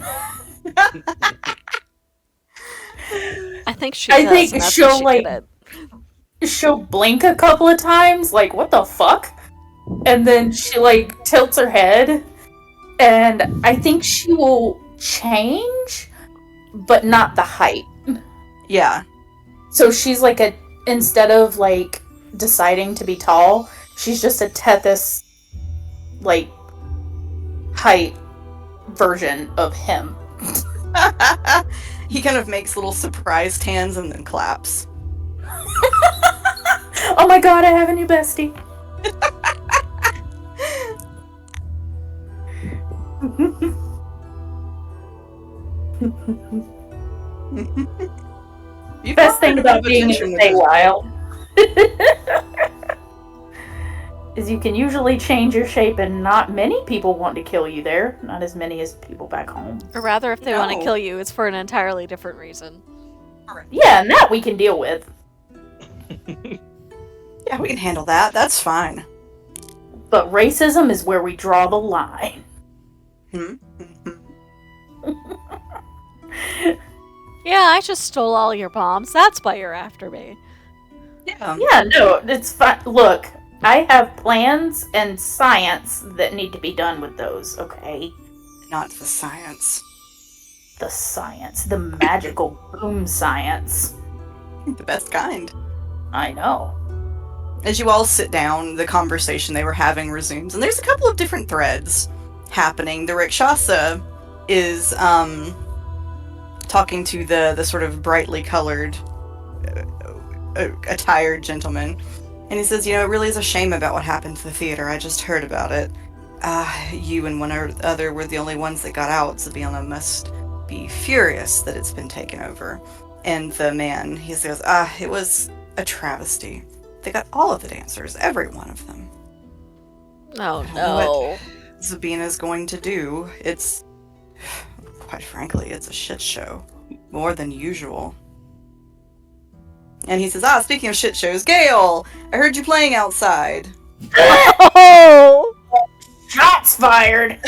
Speaker 2: I think she does.
Speaker 4: I think
Speaker 2: and that's
Speaker 4: she'll,
Speaker 2: what she
Speaker 4: like,
Speaker 2: did.
Speaker 4: she'll blink a couple of times, like, what the fuck? And then she, like, tilts her head. And I think she will change, but not the height.
Speaker 6: Yeah.
Speaker 4: So she's like instead of, like, deciding to be tall, she's just a Tethys, like, height version of him.
Speaker 6: He kind of makes little surprised hands and then claps.
Speaker 4: Oh my god, I have a new bestie. Best thing about being in the Feywild is you can usually change your shape, and not many people want to kill you there. Not as many as people back home.
Speaker 2: Or rather, if they want to
Speaker 6: No.
Speaker 2: kill you, it's for an entirely different reason.
Speaker 4: Yeah, and that we can deal with.
Speaker 6: Yeah, we can handle that. That's fine.
Speaker 4: But racism is where we draw the line.
Speaker 2: Yeah, I just stole all your bombs. That's why you're after me.
Speaker 6: Yeah.
Speaker 4: Yeah, no, it's fine. Look, I have plans and science that need to be done with those, okay?
Speaker 6: Not the science.
Speaker 4: The science. The magical boom science.
Speaker 6: The best kind.
Speaker 4: I know.
Speaker 6: As you all sit down, the conversation they were having resumes, and there's a couple of different threads happening. The Rakshasa is talking to the sort of brightly colored, attired gentleman, and he says, "You know, it really is a shame about what happened to the theater. I just heard about it. You and one other were the only ones that got out, so Biana must be furious that it's been taken over." And the man, he says, it was a travesty. They got all of the dancers, every one of them.
Speaker 2: Oh
Speaker 6: I don't know
Speaker 2: no.
Speaker 6: what Zabina's going to do. It's, quite frankly, it's a shit show. More than usual. And he says, speaking of shit shows, Gale, I heard you playing outside.
Speaker 2: Oh!
Speaker 4: Shots fired!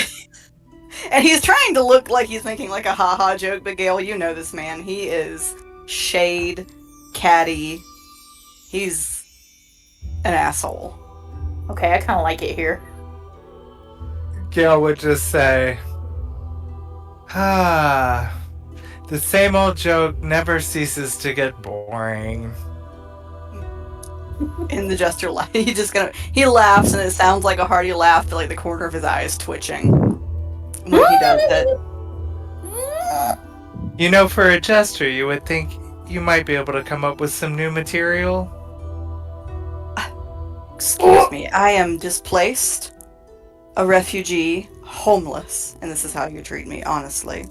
Speaker 6: And he's trying to look like he's making like a haha joke, but Gale, you know this man. He is shade, catty. He's an asshole.
Speaker 4: Okay, I kind of like it here.
Speaker 3: Gail would just say, the same old joke never ceases to get boring.
Speaker 6: And the jester he laughs, and it sounds like a hearty laugh, but like the corner of his eye is twitching when he does it.
Speaker 3: You know, for a jester, you would think you might be able to come up with some new material.
Speaker 6: Excuse me, I am displaced, a refugee, homeless, and this is how you treat me, honestly.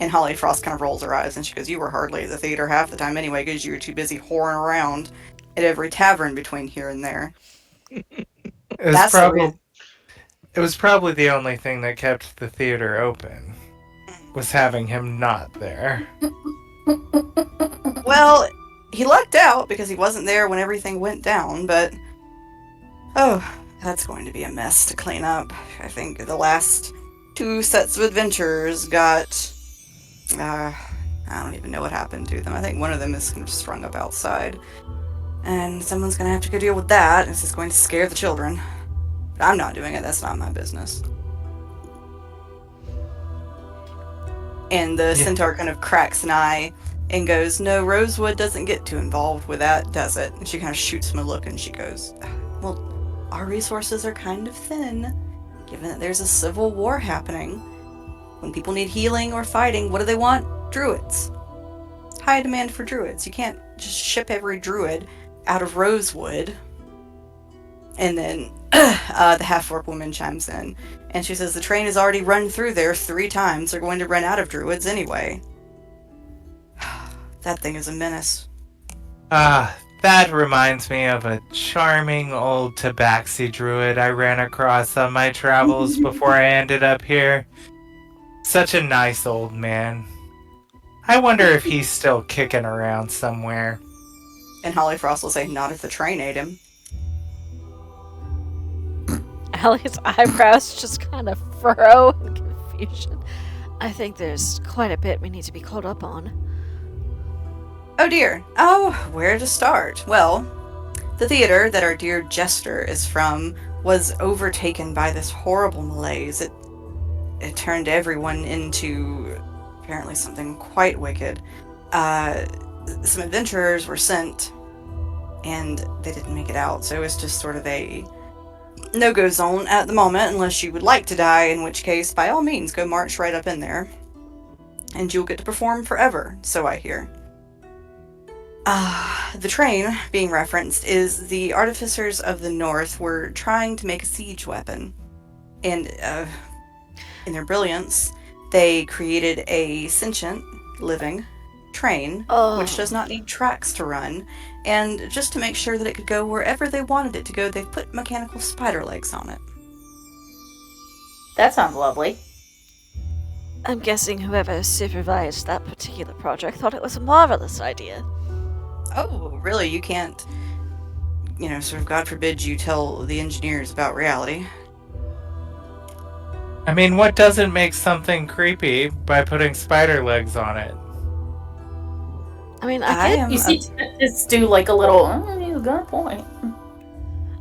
Speaker 6: And Holly Frost kind of rolls her eyes and she goes, "You were hardly at the theater half the time anyway, because you were too busy whoring around at every tavern between here and there."
Speaker 3: It was probably the only thing that kept the theater open, was having him not there.
Speaker 6: Well, he lucked out because he wasn't there when everything went down, but that's going to be a mess to clean up. I think the last 2 sets of adventurers got I don't even know what happened to them. I think one of them is kind of sprung up outside. And someone's going to have to go deal with that. This is going to scare the children. But I'm not doing it. That's not my business. And the centaur kind of cracks an eye and goes, "No, Rosewood doesn't get too involved with that, does it?" And she kind of shoots him a look and she goes, "Well, our resources are kind of thin, given that there's a civil war happening. When people need healing or fighting, what do they want? Druids. High demand for druids. You can't just ship every druid out of Rosewood." And then the half-orc woman chimes in, and she says, "The train has already run through there 3 times. They're going to run out of druids anyway." That thing is a menace.
Speaker 3: That reminds me of a charming old tabaxi druid I ran across on my travels before I ended up here. Such a nice old man. I wonder if he's still kicking around somewhere.
Speaker 6: And Holly Frost will say, "Not if the train ate him."
Speaker 2: Allie's eyebrows just kind of furrow in confusion. I think there's quite a bit we need to be caught up on.
Speaker 6: Oh dear. Where to start? Well, the theater that our dear Jester is from was overtaken by this horrible malaise. It turned everyone into apparently something quite wicked. Some adventurers were sent, and they didn't make it out, so it was just sort of a no-go zone at the moment, unless you would like to die, in which case, by all means, go march right up in there, and you'll get to perform forever, so I hear. The train being referenced is the artificers of the north were trying to make a siege weapon, and in their brilliance, they created a sentient, living train, which does not need tracks to run, and just to make sure that it could go wherever they wanted it to go, they've put mechanical spider legs on it.
Speaker 4: That sounds lovely.
Speaker 2: I'm guessing whoever supervised that particular project thought it was a marvelous idea.
Speaker 6: Oh, really? You can't, sort of, God forbid you tell the engineers about reality.
Speaker 3: I mean, what doesn't make something creepy by putting spider legs on it?
Speaker 2: I mean, I get
Speaker 4: You see, just do like a little, you got a point.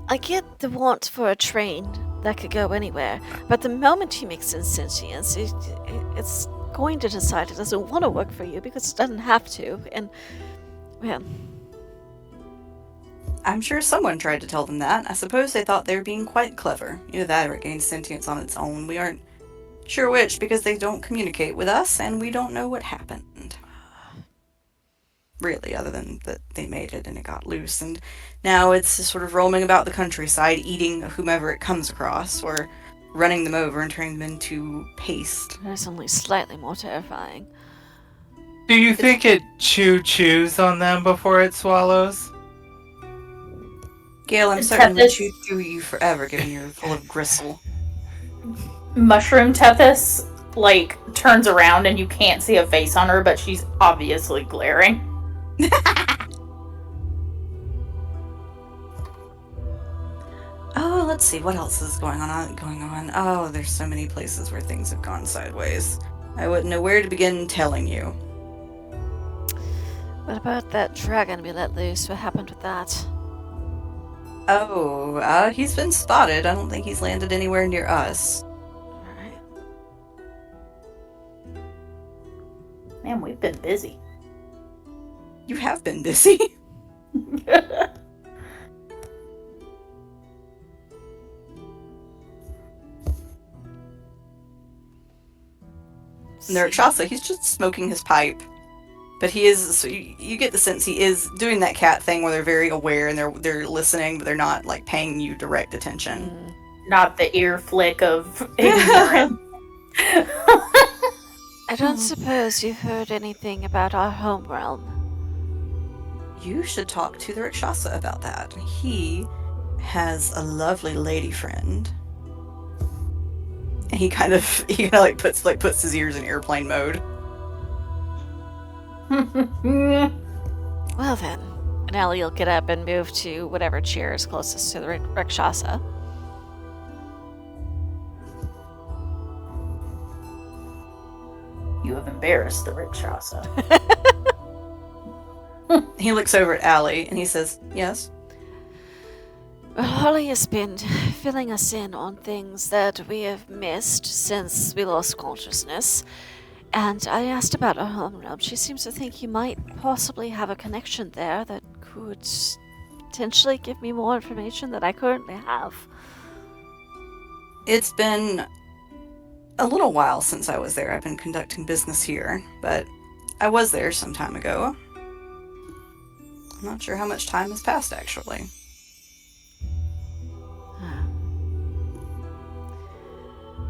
Speaker 2: I get the want for a train that could go anywhere. But the moment he makes insentience, it's going to decide it doesn't want to work for you because it doesn't have to. And, well,
Speaker 6: I'm sure someone tried to tell them that. I suppose they thought they were being quite clever. Either that or it gained sentience on its own. We aren't sure which because they don't communicate with us and we don't know what happened. Really, other than that they made it and it got loose, and now it's just sort of roaming about the countryside, eating whomever it comes across, or running them over and turning them into paste.
Speaker 2: that's only slightly more terrifying.
Speaker 3: Do you think it chews on them before it swallows?
Speaker 6: Gale, I'm
Speaker 4: It's
Speaker 6: certain
Speaker 4: Tethys.
Speaker 6: that chew you forever, given you're full of gristle.
Speaker 4: Mushroom Tethys, like, turns around and you can't see a face on her, but she's obviously glaring.
Speaker 6: Oh, let's see, what else is going on? Oh, there's so many places where things have gone sideways. I wouldn't know where to begin telling you.
Speaker 2: What about that dragon we let loose? What happened with that?
Speaker 6: Oh, he's been spotted. I don't think he's landed anywhere near us.
Speaker 2: Alright.
Speaker 4: Man, we've been busy.
Speaker 6: You have been busy. And the Rakshasa, he's just smoking his pipe. But he is, so you get the sense he is doing that cat thing where they're very aware and they're listening, but they're not, like, paying you direct attention.
Speaker 4: Not the ear flick of ignorance.
Speaker 2: I don't suppose you've heard anything about our home realm.
Speaker 6: You should talk to the Rakshasa about that. He has a lovely lady friend. And he kind of puts his ears in airplane mode.
Speaker 2: Well then, and Allie will get up and move to whatever chair is closest to the Rakshasa.
Speaker 4: You have embarrassed the Rakshasa.
Speaker 6: He looks over at Allie and he says, "Yes."
Speaker 2: Well, Holly has been filling us in on things that we have missed since we lost consciousness. And I asked about her home realm. She seems to think you might possibly have a connection there that could potentially give me more information that I currently have.
Speaker 6: It's been a little while since I was there. I've been conducting business here, but I was there some time ago. I'm not sure how much time has passed, actually.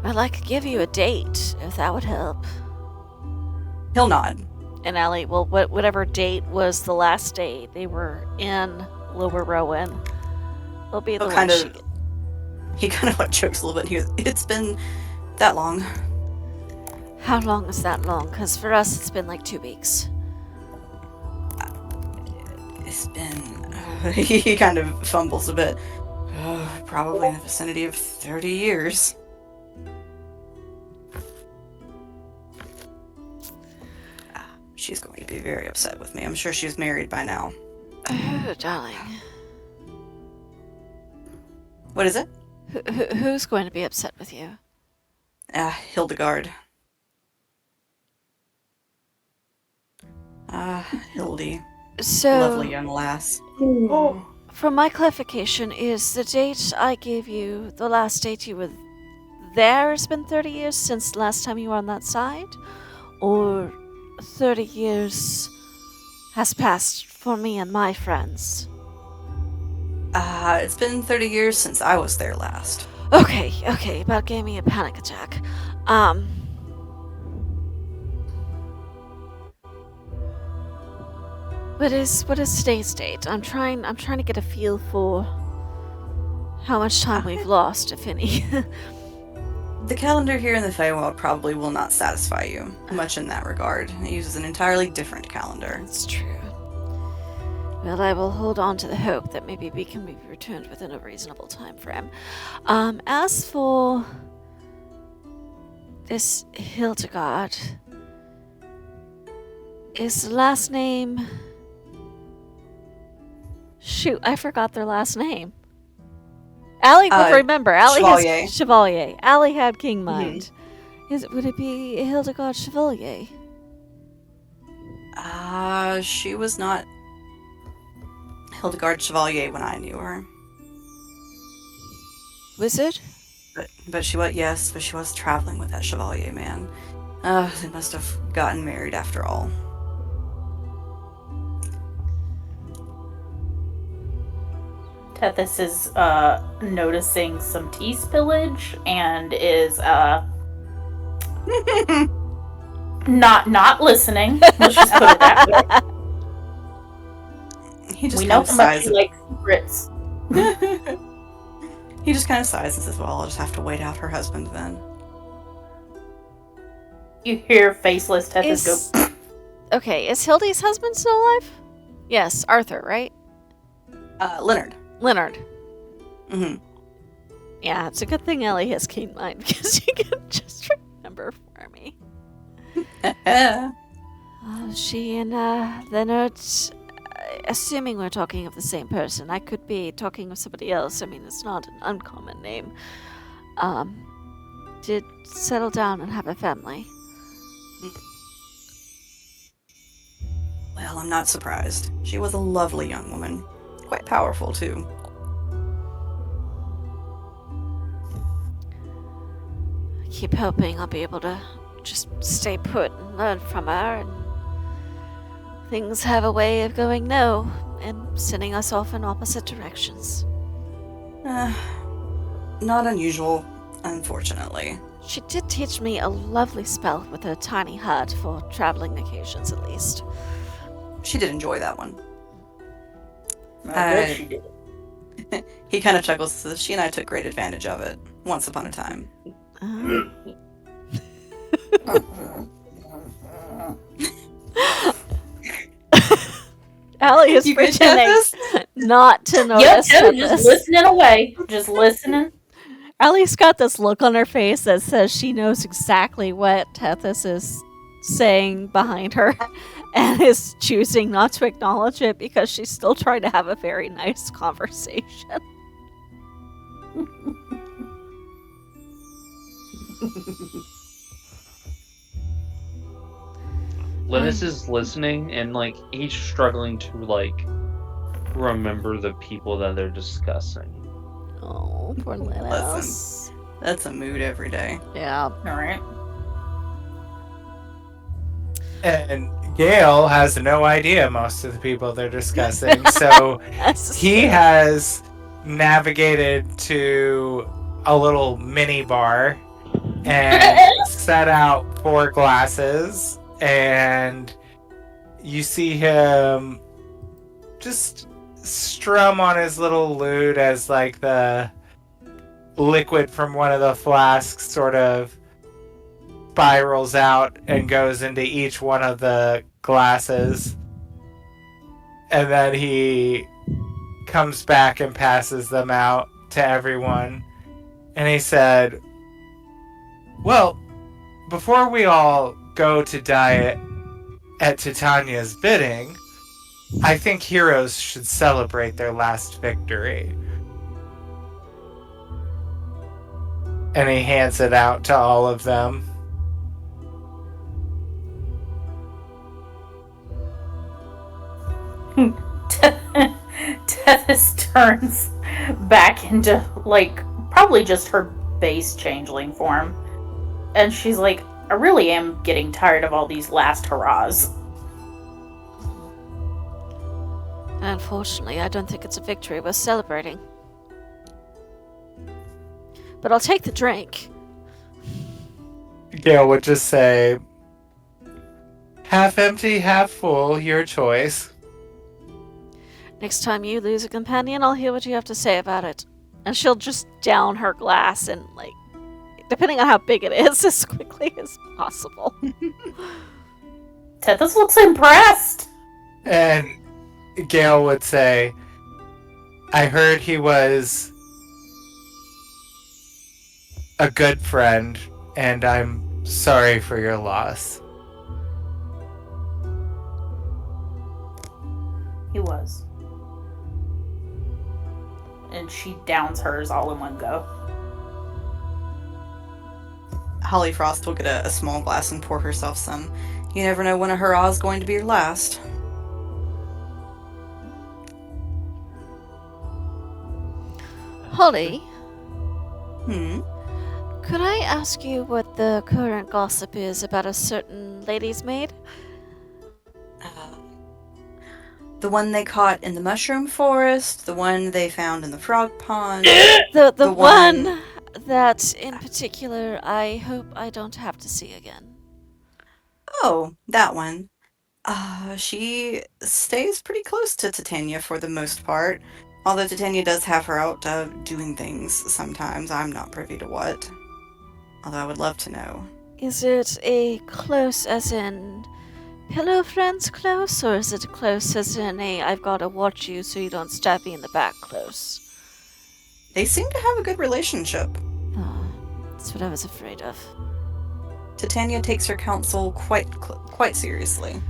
Speaker 2: Well, I could give you a date, if that would help.
Speaker 6: He'll nod.
Speaker 2: And Allie, well, whatever date was the last day they were in Lower Rowan, will be the one
Speaker 6: He kind of like chokes a little bit. He goes, "It's been that long."
Speaker 2: How long is that long? Because for us, it's been like 2 weeks.
Speaker 6: It's been... he kind of fumbles a bit. Probably in the vicinity of 30 years. She's going to be very upset with me. I'm sure she's married by now.
Speaker 2: Oh, darling.
Speaker 6: What is it?
Speaker 2: Who's going to be upset with you?
Speaker 6: Hildegard. Hildy.
Speaker 2: So,
Speaker 6: Lovely young lass.
Speaker 2: from my clarification, is the date I gave you the last date you were there has been 30 years since the last time you were on that side? Or 30 years has passed for me and my friends?
Speaker 6: It's been 30 years since I was there last.
Speaker 2: Okay, about gave me a panic attack. What is today's date? I'm trying to get a feel for how much time we've lost, if any.
Speaker 6: The calendar here in the Feywild probably will not satisfy you much in that regard. It uses an entirely different calendar.
Speaker 2: That's true. Well, I will hold on to the hope that maybe we can be returned within a reasonable time frame. As for this Hildegard, is the last name... Shoot, I forgot their last name. Allie would remember. Allie
Speaker 6: Chevalier.
Speaker 2: has Chevalier. Allie had King Mind. Would it be Hildegard Chevalier?
Speaker 6: She was not Hildegard Chevalier when I knew her.
Speaker 2: Wizard?
Speaker 6: But she was traveling with that Chevalier man. They must have gotten married after all.
Speaker 4: Tethys is noticing some tea spillage and is not listening. Let's just put it that way.
Speaker 6: He just
Speaker 4: We
Speaker 6: kind
Speaker 4: know
Speaker 6: of
Speaker 4: how much
Speaker 6: sighs.
Speaker 4: you like secrets.
Speaker 6: He just kind of sighs and says, "Well, I'll just have to wait out her husband then."
Speaker 4: You hear faceless Tethys go.
Speaker 2: Okay, is Hildy's husband still alive? Yes, Arthur, right?
Speaker 6: Leonard.
Speaker 2: Leonard.
Speaker 6: Mm-hmm.
Speaker 2: Yeah, it's a good thing Ellie has keen mind because you can just remember for me. She and Leonard. Assuming we're talking of the same person, I could be talking of somebody else. I mean, it's not an uncommon name. Did settle down and have a family.
Speaker 6: Well, I'm not surprised. She was a lovely young woman. Quite powerful, too.
Speaker 2: I keep hoping I'll be able to just stay put and learn from her, and things have a way of going no and sending us off in opposite directions.
Speaker 6: Not unusual, unfortunately.
Speaker 2: She did teach me a lovely spell with her tiny hut for traveling occasions, at least.
Speaker 6: She did enjoy that one.
Speaker 4: I bet she did.
Speaker 6: He kind of chuckles and says, "She and I took great advantage of it, once upon a time."
Speaker 2: Allie is
Speaker 6: You good,
Speaker 2: pretending
Speaker 6: Tethys?
Speaker 2: not to
Speaker 4: Yep,
Speaker 2: notice
Speaker 4: Tethys just
Speaker 2: this.
Speaker 4: listening away. Just listening.
Speaker 2: Allie's got this look on her face that says she knows exactly what Tethys is saying behind her and is choosing not to acknowledge it because she's still trying to have a very nice conversation.
Speaker 5: Linus is listening and like he's struggling to like remember the people that they're discussing.
Speaker 2: Oh, poor Linus.
Speaker 6: That's a mood every day.
Speaker 2: Yeah.
Speaker 4: All right.
Speaker 3: And Gale has no idea most of the people they're discussing, so he has navigated to a little mini bar and set out 4 glasses, and you see him just strum on his little lute as like the liquid from one of the flasks sort of spirals out and goes into each one of the glasses, and then he comes back and passes them out to everyone, and he said, "Well, before we all go to die at Titania's bidding, I think heroes should celebrate their last victory." And he hands it out to all of them.
Speaker 4: Tethys turns back into, like, probably just her base changeling form. And she's like, I really am getting tired of all these last hurrahs.
Speaker 2: Unfortunately, I don't think it's a victory worth celebrating. But I'll take the drink.
Speaker 3: Gale would just say, "Half empty, half full, your choice."
Speaker 2: Next time you lose a companion, I'll hear what you have to say about it. And she'll just down her glass and, like, depending on how big it is, as quickly as possible.
Speaker 4: Tethys looks impressed.
Speaker 3: And Gale would say, "I heard he was a good friend, and I'm sorry for your loss."
Speaker 4: He was. and she downs hers all in one go.
Speaker 6: Holly Frost will get a small glass and pour herself some. You never know when a hurrah is going to be your last.
Speaker 2: Holly,
Speaker 6: Hmm?
Speaker 2: could I ask you what the current gossip is about a certain lady's maid?
Speaker 6: The one they caught in the mushroom forest, the one they found in the frog pond.
Speaker 2: The
Speaker 6: The
Speaker 2: one
Speaker 6: one-
Speaker 2: that in particular I hope I don't have to see again.
Speaker 6: Oh, that one. She stays pretty close to Titania for the most part. Although Titania does have her out doing things sometimes. I'm not privy to what. Although I would love to know.
Speaker 2: Is it a close as in pillow friends close, or is it close as in a I've got to watch you so you don't stab me in the back close?
Speaker 6: They seem to have a good relationship.
Speaker 2: Oh, that's what I was afraid of.
Speaker 6: Titania takes her counsel quite seriously.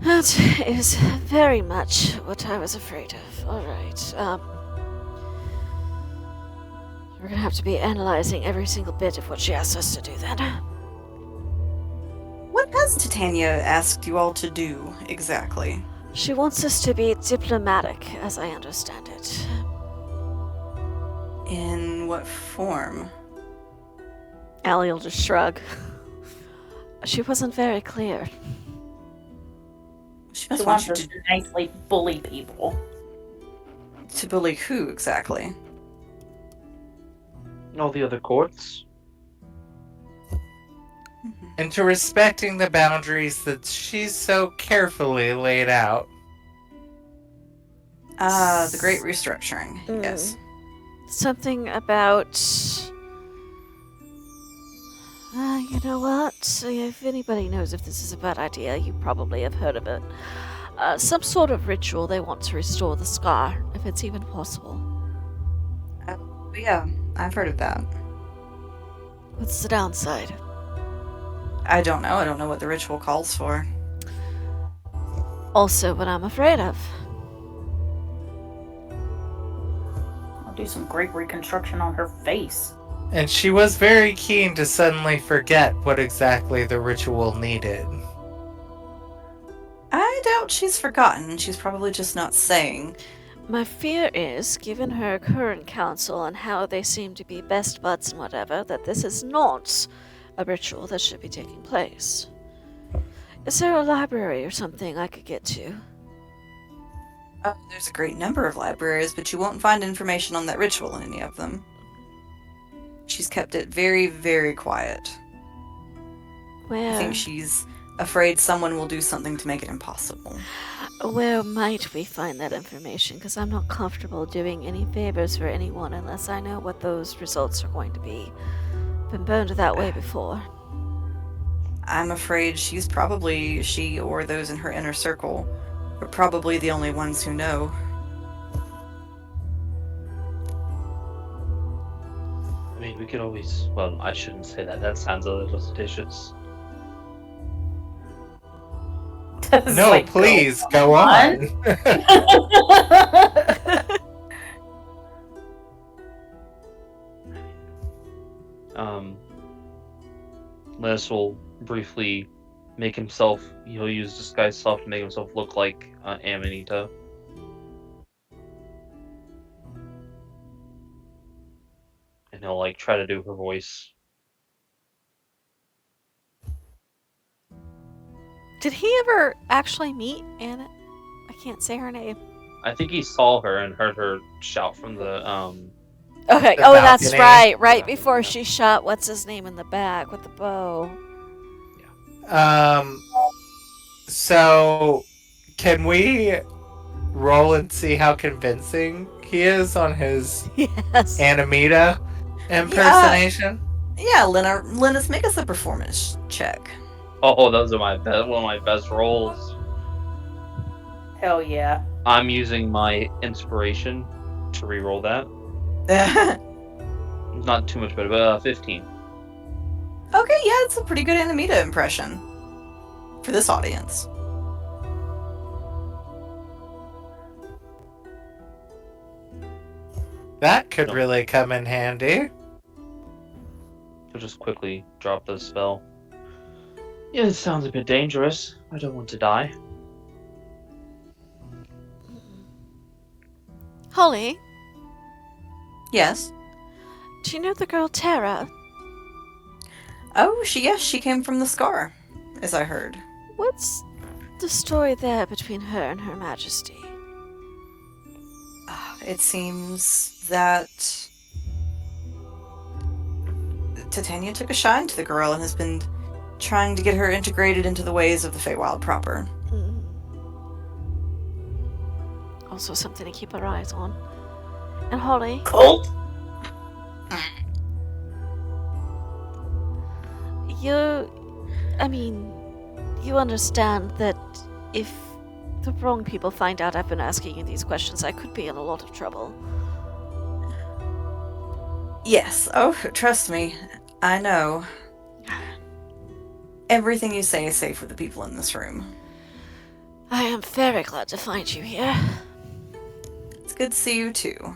Speaker 2: That is very much what I was afraid of. Alright, we're gonna have to be analyzing every single bit of what she asks us to do then.
Speaker 6: What has Titania asked you all to do, exactly?
Speaker 2: She wants us to be diplomatic, as I understand it.
Speaker 6: In what form?
Speaker 2: Allie will just shrug. She wasn't very clear.
Speaker 6: She
Speaker 4: She
Speaker 6: must
Speaker 4: wants
Speaker 6: want
Speaker 4: us
Speaker 6: you
Speaker 4: to nicely bully people.
Speaker 6: to bully who, exactly?
Speaker 5: All the other courts.
Speaker 3: And to respecting the boundaries that she's so carefully laid out.
Speaker 6: The Great Restructuring, yes.
Speaker 2: Something about... you know what? If anybody knows if this is a bad idea, you probably have heard of it. Some sort of ritual they want to restore the scar, if it's even possible.
Speaker 6: Yeah, I've heard of that.
Speaker 2: What's the downside?
Speaker 6: I don't know. I don't know what the ritual calls for.
Speaker 2: Also what I'm afraid of.
Speaker 4: I'll do some great reconstruction on her face.
Speaker 3: And she was very keen to suddenly forget what exactly the ritual needed.
Speaker 6: I doubt she's forgotten. She's probably just not saying.
Speaker 2: My fear is, given her current counsel and how they seem to be best buds and whatever, that this is not a ritual that should be taking place. Is there a library or something I could get to?
Speaker 6: There's a great number of libraries, but you won't find information on that ritual in any of them. She's kept it very, very quiet.
Speaker 2: Where?
Speaker 6: I think she's afraid someone will do something to make it impossible.
Speaker 2: Where might we find that information? Because I'm not comfortable doing any favors for anyone unless I know what those results are going to be. Been burned that way before.
Speaker 6: I'm afraid she or those in her inner circle are probably the only ones who know.
Speaker 5: I mean, we could always. Well, I shouldn't say that. That sounds a little suspicious.
Speaker 4: It's
Speaker 3: No,
Speaker 4: like,
Speaker 3: please, go on.
Speaker 5: Les will briefly make himself. He'll use disguise self to make himself look like Amanita. And he'll like try to do her voice.
Speaker 2: Did he ever actually meet Anna? I can't say her name.
Speaker 5: I think he saw her and heard her shout from the
Speaker 2: Okay,
Speaker 3: The
Speaker 2: oh, that's
Speaker 3: balcony.
Speaker 2: right. Right
Speaker 5: Yeah.
Speaker 2: before she shot what's his name in the back with the bow.
Speaker 3: So can we roll and see how convincing he is on his
Speaker 2: Yes.
Speaker 3: Animita impersonation?
Speaker 6: Yeah, Linus, make us a performance check.
Speaker 5: Oh, those are one of my best rolls.
Speaker 4: Hell yeah.
Speaker 5: I'm using my inspiration to re-roll that. Not too much better, but 15.
Speaker 6: Okay, yeah, it's a pretty good Animita impression for this audience.
Speaker 3: That could
Speaker 5: No.
Speaker 3: really come in handy.
Speaker 5: He'll just quickly drop the spell. Yeah, it sounds a bit dangerous. I don't want to die.
Speaker 2: Holly,
Speaker 6: Yes.
Speaker 2: do you know the girl Tara?
Speaker 6: Oh, she came from the scar, as I heard.
Speaker 2: What's the story there between her and Her Majesty?
Speaker 6: It seems that Titania took a shine to the girl and has been trying to get her integrated into the ways of the Feywild proper.
Speaker 2: Mm. Also something to keep our eyes on. And Holly,
Speaker 4: Colt?
Speaker 2: you understand that if the wrong people find out I've been asking you these questions, I could be in a lot of trouble.
Speaker 6: Yes. Oh, trust me. I know. Everything you say is safe with the people in this room.
Speaker 2: I am very glad to find you here.
Speaker 6: It's good to see you too.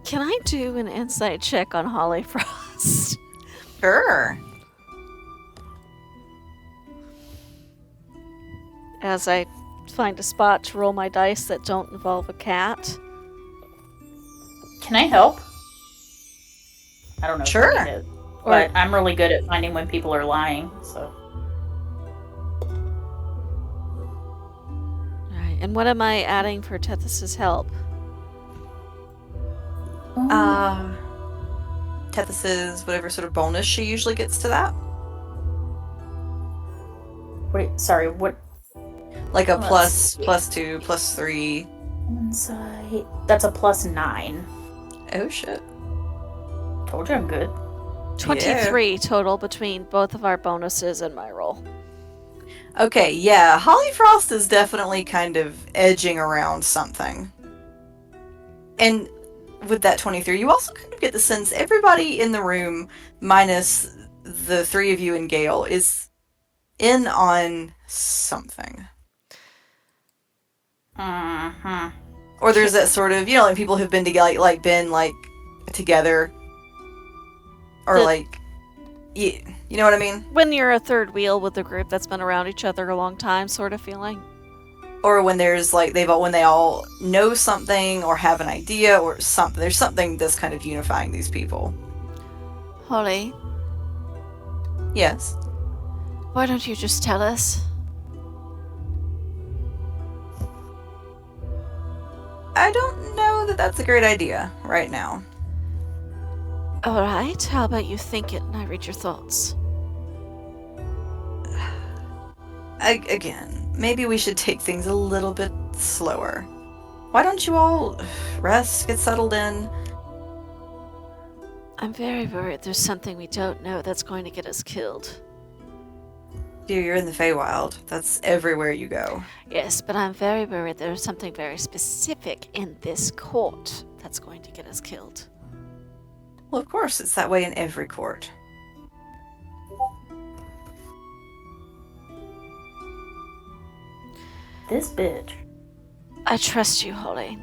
Speaker 2: Can I do an insight check on Holly Frost?
Speaker 6: Sure.
Speaker 2: As I find a spot to roll my dice that don't involve a cat.
Speaker 4: Can I help? I don't know.
Speaker 6: Sure.
Speaker 4: If I need it, but I'm really good at finding when people are lying, so.
Speaker 2: Alright, and what am I adding for Tethys's help?
Speaker 6: Tethys's whatever sort of bonus she usually gets to that.
Speaker 4: Wait, sorry, what?
Speaker 6: Like a
Speaker 4: Let's
Speaker 6: plus 2, plus 3.
Speaker 4: Insight. That's a +9.
Speaker 6: Oh shit.
Speaker 4: Told you I'm good.
Speaker 2: 23 total between both of our bonuses and my roll.
Speaker 6: Okay, yeah, Holly Frost is definitely kind of edging around something. And with that 23, you also kind of get the sense everybody in the room, minus the three of you and Gale, is in on something. Or there's that sort of, like people who've been together, like been like together, or you know what I mean?
Speaker 2: When you're a third wheel with a group that's been around each other a long time, sort of feeling.
Speaker 6: Or when there's like when they all know something or have an idea or something. There's something that's kind of unifying these people.
Speaker 2: Holly,
Speaker 6: Yes.
Speaker 2: why don't you just tell us?
Speaker 6: I don't know that that's a great idea right now.
Speaker 2: Alright, how about you think it and I read your thoughts?
Speaker 6: Again, maybe we should take things a little bit slower. Why don't you all rest, get settled in?
Speaker 2: I'm very worried there's something we don't know that's going to get us killed.
Speaker 6: Dear, you're in the Feywild. That's everywhere you go.
Speaker 2: Yes, but I'm very worried there's something very specific in this court that's going to get us killed.
Speaker 6: Well, of course, it's that way in every court.
Speaker 4: This bitch.
Speaker 2: I trust you, Holly.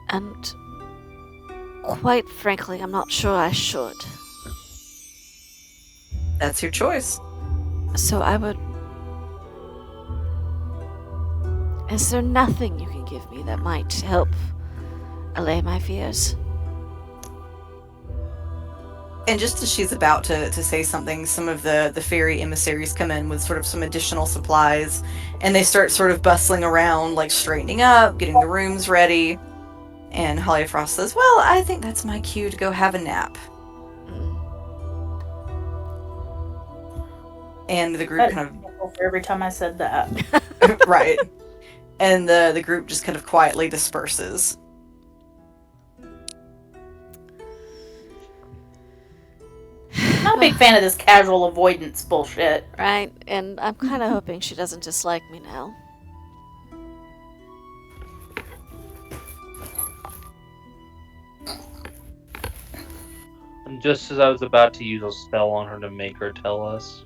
Speaker 2: And quite frankly, I'm not sure I should.
Speaker 6: That's your choice.
Speaker 2: So I would... Is there nothing you can give me that might help allay my fears?
Speaker 6: And just as she's about to say something, some of the faerie emissaries come in with sort of some additional supplies, and they start sort of bustling around, like straightening up, getting the rooms ready. And Holly Frost says, well, I think that's my cue to go have a nap. And the group kind
Speaker 4: Every time I said that.
Speaker 6: of... right. And the group just kind of quietly disperses.
Speaker 4: Not a big fan of this casual avoidance bullshit.
Speaker 2: Right? And I'm kind of hoping she doesn't dislike me now.
Speaker 5: And just as I was about to use a spell on her to make her tell us.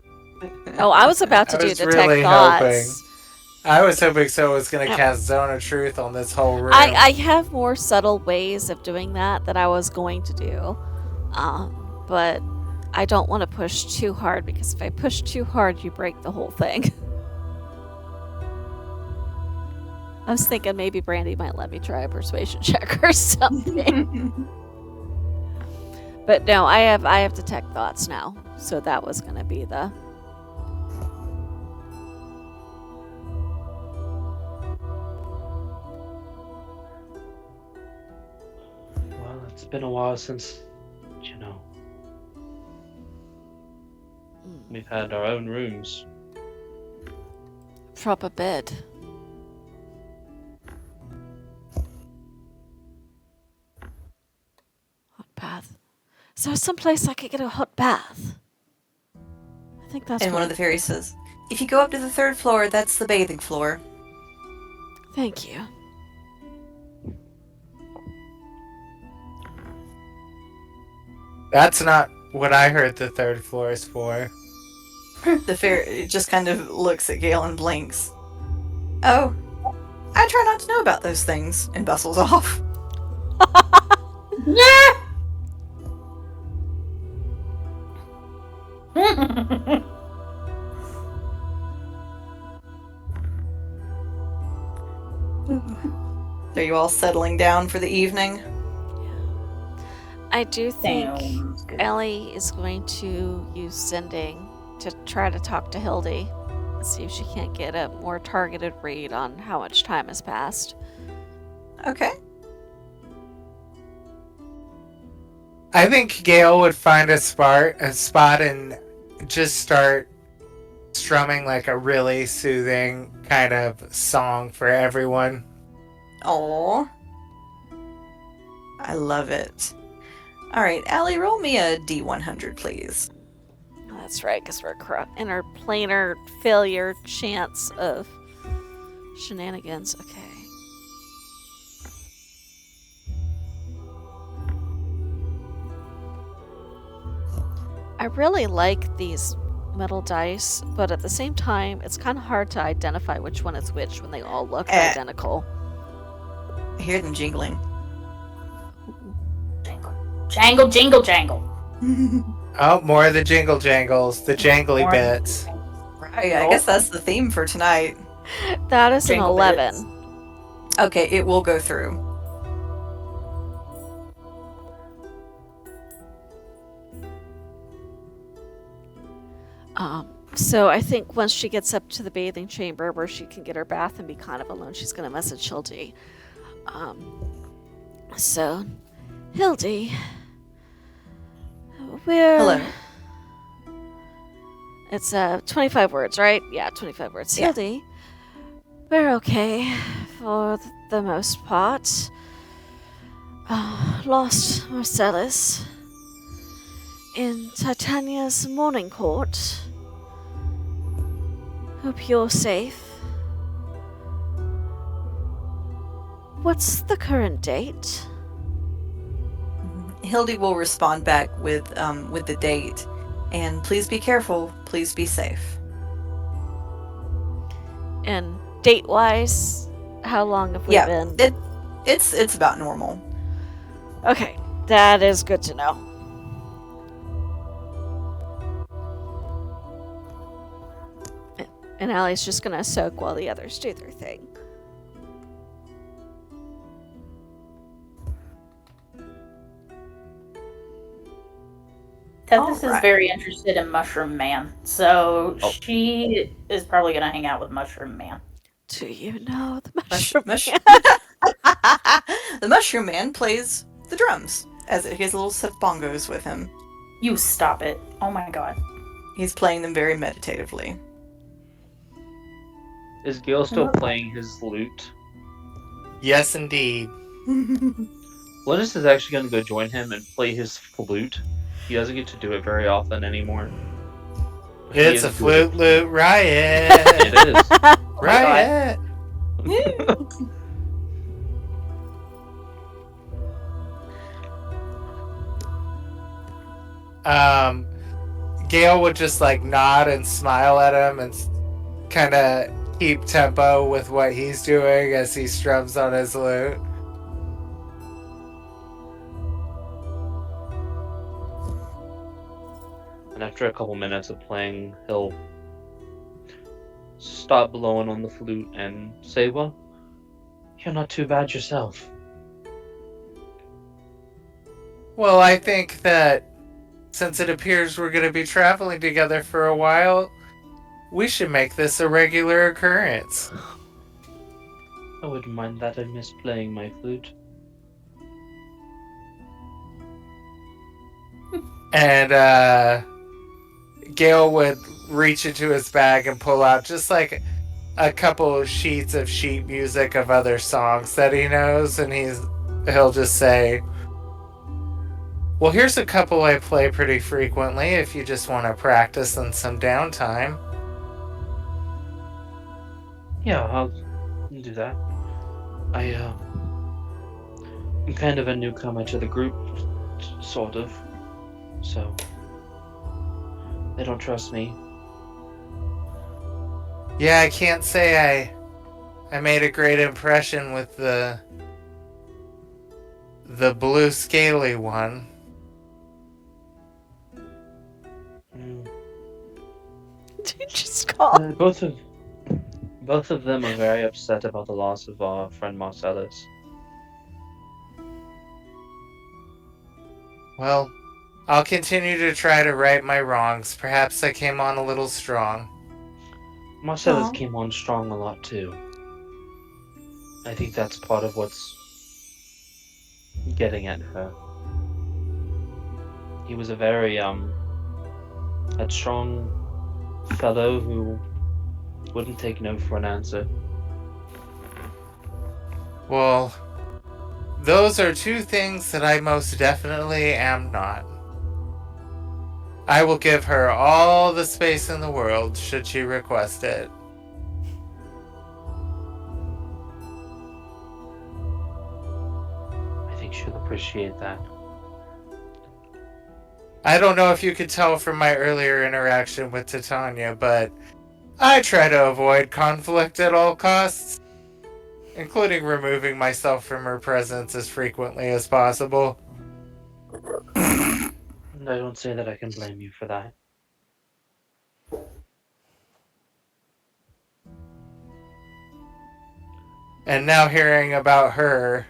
Speaker 2: Oh, I was about to
Speaker 3: I
Speaker 2: do
Speaker 3: was
Speaker 2: detect
Speaker 3: really
Speaker 2: thoughts.
Speaker 3: hoping. I was hoping so was going to
Speaker 2: Yep.
Speaker 3: cast Zone of Truth on this whole room.
Speaker 2: I have more subtle ways of doing that I was going to do. But I don't want to push too hard, because if I push too hard, you break the whole thing. I was thinking maybe Brandy might let me try a persuasion check or something. But no, I have detect thoughts now, so that was going to be the.
Speaker 5: Well, it's been a while since, we've had our own rooms.
Speaker 2: Proper bed. Hot bath. Is there someplace I could get a hot bath? I think that's
Speaker 6: And one
Speaker 2: what-
Speaker 6: of the fairies says, if you go up to the 3rd floor, that's the bathing floor.
Speaker 2: Thank you.
Speaker 3: That's not what I heard the 3rd floor is for.
Speaker 6: The fairy just kind of looks at Gale and blinks. Oh, I try not to know about those things, and bustles off. Are you all settling down for the evening?
Speaker 2: I do think
Speaker 4: Sounds good.
Speaker 2: Ellie is going to use sending to try to talk to Hildy and see if she can't get a more targeted read on how much time has passed.
Speaker 6: Okay.
Speaker 3: I think Gale would find a spot and just start strumming like a really soothing kind of song for everyone.
Speaker 6: Oh, I love it. All right, Allie, roll me a D100, please.
Speaker 2: That's right, because we're in our planar failure chance of shenanigans. Okay. I really like these metal dice, but at the same time, it's kind of hard to identify which one is which when they all look identical.
Speaker 6: I hear them jingling.
Speaker 4: Jangle, jingle, jangle.
Speaker 3: Oh, more of the jingle jangles, the jangly
Speaker 4: More-
Speaker 3: bits.
Speaker 6: Right, I guess that's the theme for tonight.
Speaker 2: That is
Speaker 4: Jingle
Speaker 2: an
Speaker 4: bits.
Speaker 2: 11.
Speaker 6: Okay, it will go through.
Speaker 2: So I think once she gets up to the bathing chamber where she can get her bath and be kind of alone, she's going to message Hildy. So, Hildy, we're...
Speaker 6: Hello.
Speaker 2: It's 25 words, right? Yeah, 25 words.
Speaker 6: Yeah.
Speaker 2: Hildy, we're okay for the most part. Lost Marcellus in Titania's morning court. Hope you're safe. What's the current date?
Speaker 6: Hildy will respond back with the date, and please be careful. Please be safe.
Speaker 2: And date-wise, how long have we been?
Speaker 6: It's about normal.
Speaker 2: Okay, that is good to know. And Allie's just gonna soak while the others do their thing.
Speaker 4: Tethys is
Speaker 6: Alright.
Speaker 4: very interested in Mushroom Man, so
Speaker 5: Oh.
Speaker 4: she is probably going to hang out with Mushroom Man.
Speaker 2: Do you know the
Speaker 6: Mush-
Speaker 2: mushroom?
Speaker 6: mush- The Mushroom Man plays the drums, as he has a little set of bongos with him.
Speaker 4: You stop it. Oh my god.
Speaker 6: He's playing them very meditatively.
Speaker 5: Is Gale still playing his lute?
Speaker 3: Yes, indeed.
Speaker 5: Linus is actually going to go join him and play his flute. He doesn't get to do it very often anymore. He
Speaker 3: It's
Speaker 5: is
Speaker 3: a
Speaker 5: good.
Speaker 3: flute loot riot.
Speaker 5: It is.
Speaker 3: Riot. Gail would just like nod and smile at him and kind of keep tempo with what he's doing as he strums on his lute.
Speaker 5: And after a couple minutes of playing, he'll stop blowing on the flute and say, "Well, you're not too bad yourself."
Speaker 3: Well, I think that since it appears we're going to be traveling together for a while, we should make this a regular occurrence.
Speaker 5: I wouldn't mind that. I miss playing my flute.
Speaker 3: And Gale would reach into his bag and pull out just like a couple of sheets of sheet music of other songs that he knows, and he'll just say, "Well, here's a couple I play pretty frequently if you just want to practice in some downtime."
Speaker 5: Yeah, I'll do that. I'm kind of a newcomer to the group, sort of. So they don't trust me.
Speaker 3: Yeah, I can't say I made a great impression with the blue scaly one.
Speaker 2: Did you just call?
Speaker 5: Both of them are very upset about the loss of our friend Marcellus.
Speaker 3: Well, I'll continue to try to right my wrongs. Perhaps I came on a little strong.
Speaker 5: Marcellus
Speaker 2: Aw.
Speaker 5: came on strong a lot too. I think that's part of what's getting at her. He was a very headstrong fellow who wouldn't take no for an answer.
Speaker 3: Well, those are two things that I most definitely am not. I will give her all the space in the world should she request it.
Speaker 5: I think she'll appreciate that.
Speaker 3: I don't know if you could tell from my earlier interaction with Titania, but I try to avoid conflict at all costs, including removing myself from her presence as frequently as possible.
Speaker 5: And I don't say that I can blame you for that.
Speaker 3: And now hearing about her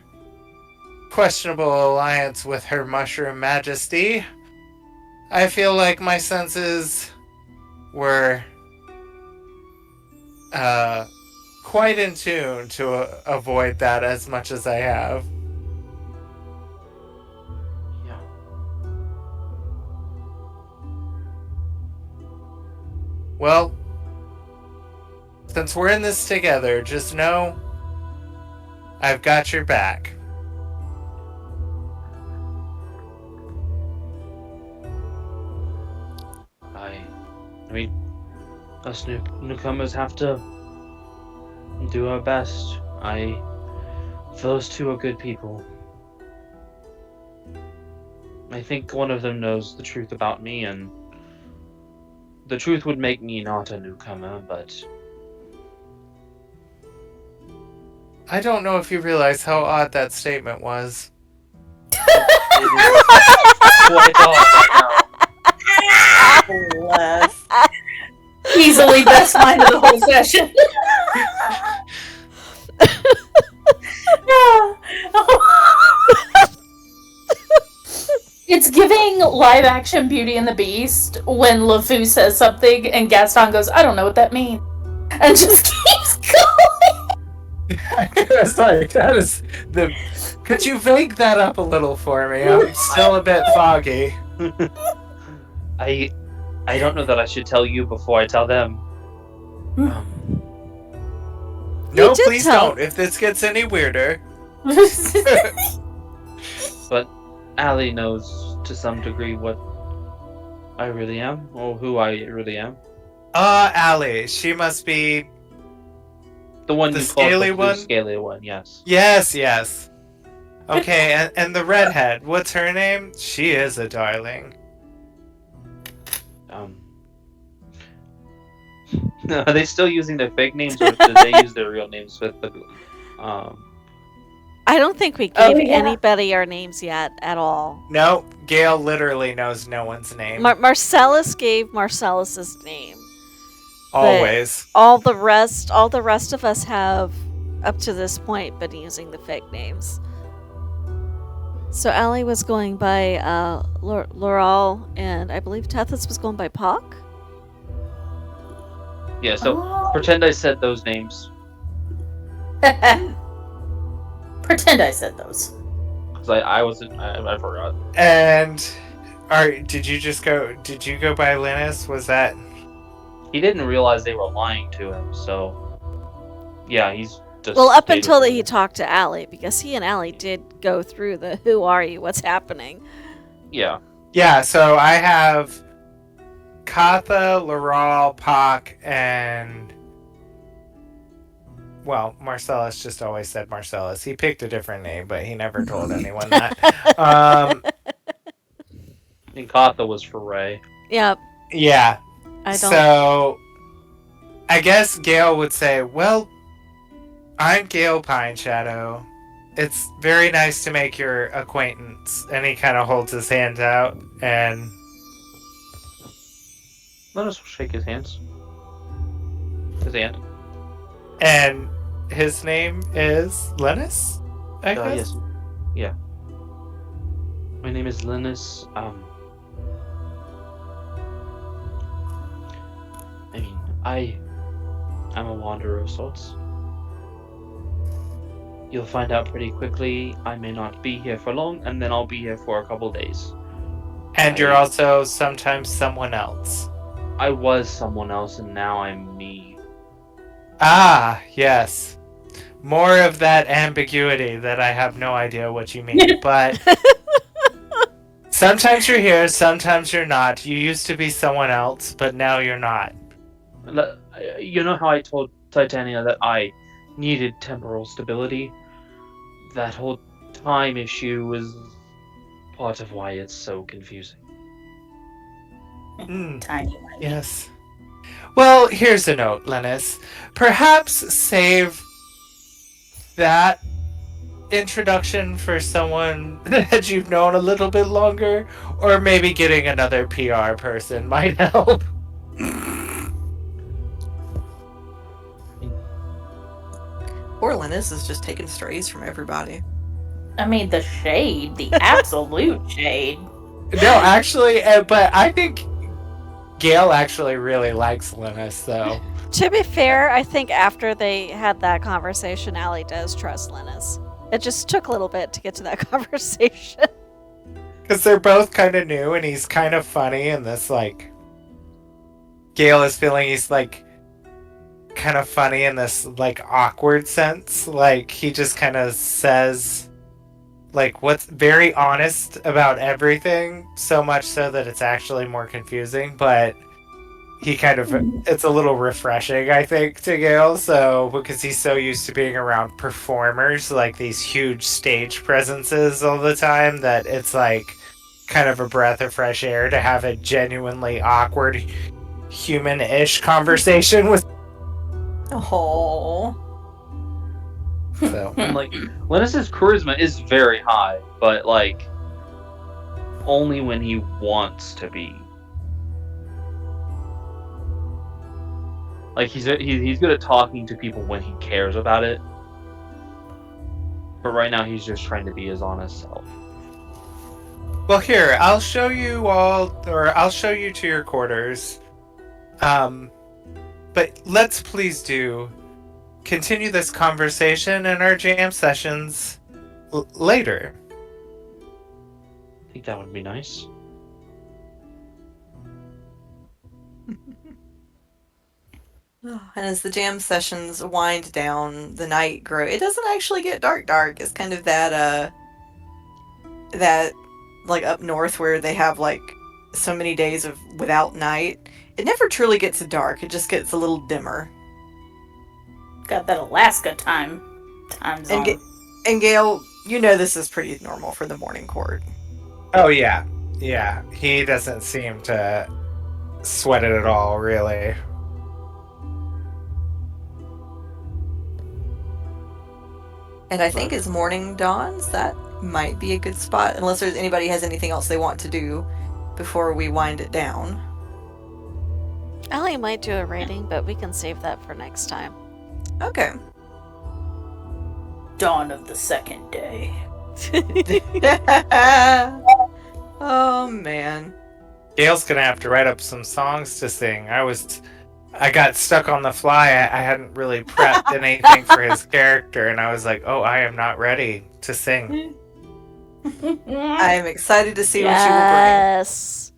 Speaker 3: questionable alliance with her Mushroom Majesty, I feel like my senses were quite in tune to avoid that as much as I have.
Speaker 5: Yeah.
Speaker 3: Well, since we're in this together, just know I've got your back.
Speaker 5: I mean, us newcomers have to do our best. Those two are good people. I think one of them knows the truth about me, and the truth would make me not a newcomer, but
Speaker 3: I don't know if you realize how odd that statement was.
Speaker 5: quite odd.
Speaker 6: Bless.
Speaker 4: Easily best line of the whole session. It's giving live action Beauty and the Beast when LeFou says something and Gaston goes, "I don't know what that means," and just keeps going.
Speaker 3: It's like, that is the. Could you vague that up a little for me? I'm still a bit foggy.
Speaker 5: I don't know that I should tell you before I tell them.
Speaker 3: No,
Speaker 2: You did
Speaker 3: please
Speaker 2: tell.
Speaker 3: don't. If this gets any weirder.
Speaker 5: But Allie knows to some degree what I really am, or who I really am.
Speaker 3: Allie. She must be.
Speaker 5: The one
Speaker 3: The
Speaker 5: you called
Speaker 3: scaly
Speaker 5: the blue
Speaker 3: one?
Speaker 5: scaly one, yes.
Speaker 3: Yes. Okay, and the redhead. What's her name? She is a darling.
Speaker 5: Are they still using their fake names, or did they use their real names with the?
Speaker 2: I don't think we gave anybody our names yet at all.
Speaker 3: No, Gail literally knows no one's name.
Speaker 2: Marcellus gave Marcellus's name.
Speaker 3: Always.
Speaker 2: All the rest of us have, up to this point, been using the fake names. So Allie was going by Laurel, and I believe Tethys was going by Pock.
Speaker 5: Yeah, so pretend I said those names.
Speaker 4: Pretend I said those.
Speaker 5: Because I wasn't, I forgot.
Speaker 3: And did you go by Linus? Was that?
Speaker 5: He didn't realize they were lying to him, so yeah, he's just.
Speaker 2: Well, up until he talked to Allie, because he and Allie did go through the "Who are you? What's happening?"
Speaker 5: Yeah.
Speaker 3: Yeah. So I have Katha, Laurel, Pock, and Marcellus just always said Marcellus. He picked a different name, but he never told anyone that.
Speaker 5: And Katha was for Ray.
Speaker 2: Yep.
Speaker 3: Yeah.
Speaker 2: I don't.
Speaker 3: So I guess Gail would say, "Well, I'm Gail Pine Shadow. It's very nice to make your acquaintance." And he kind of holds his hands out, and
Speaker 5: Let us shake his hands. His hand.
Speaker 3: And his name is Linus, I guess?
Speaker 5: Yes. Yeah. My name is Linus. I'm a wanderer of sorts. You'll find out pretty quickly. I may not be here for long, and then I'll be here for a couple days.
Speaker 3: And you're also sometimes someone else.
Speaker 5: I was someone else, and now I'm me.
Speaker 3: Ah, yes. More of that ambiguity that I have no idea what you mean, but sometimes you're here, sometimes you're not. You used to be someone else, but now you're not.
Speaker 5: You know how I told Titania that I needed temporal stability? That whole time issue is part of why it's so confusing.
Speaker 4: Tiny one.
Speaker 3: Yes. Well, here's a note, Linus. Perhaps save that introduction for someone that you've known a little bit longer, or maybe getting another PR person might help.
Speaker 6: Poor Linus is just taking strays from everybody.
Speaker 4: I mean, the shade, the absolute shade.
Speaker 3: No, actually, but I think Gail actually really likes Linus, though.
Speaker 2: To be fair, I think after they had that conversation, Allie does trust Linus. It just took a little bit to get to that conversation.
Speaker 3: Because they're both kind of new, and he's kind of funny, and this, like... Gail is feeling he's, like, kind of funny in this, like, awkward sense. Like, he just kind of says, like, what's very honest about everything, so much so that it's actually more confusing, but he kind of, it's a little refreshing, I think, to Gail, so, because he's so used to being around performers, like, these huge stage presences all the time, that it's, like, kind of a breath of fresh air to have a genuinely awkward, human-ish conversation with.
Speaker 6: Oh.
Speaker 3: So.
Speaker 5: And, like, Linus's charisma is very high, but, like, only when he wants to be. Like, he's good at talking to people when he cares about it. But right now he's just trying to be his honest self.
Speaker 3: Well, here, I'll show you to your quarters. But let's please continue this conversation in our jam sessions later.
Speaker 5: I think that would be nice.
Speaker 6: And as the jam sessions wind down, the night grows. It doesn't actually get dark. It's kind of that like up north where they have like so many days of without night. It never truly gets dark. It just gets a little dimmer.
Speaker 4: Got that Alaska time zone.
Speaker 6: And Gail, you know this is pretty normal for the morning court.
Speaker 3: Oh, yeah. Yeah. He doesn't seem to sweat it at all, really.
Speaker 6: And I think as morning dawns, that might be a good spot, unless there's anybody has anything else they want to do before we wind it down.
Speaker 2: Allie might do a rating, but we can save that for next time.
Speaker 6: Okay.
Speaker 4: Dawn of the second day.
Speaker 6: Oh man.
Speaker 3: Gail's gonna have to write up some songs to sing. I got stuck on the fly. I hadn't really prepped anything for his character, and I was like, oh, I am not ready to sing.
Speaker 6: I am excited to see what
Speaker 2: Yes.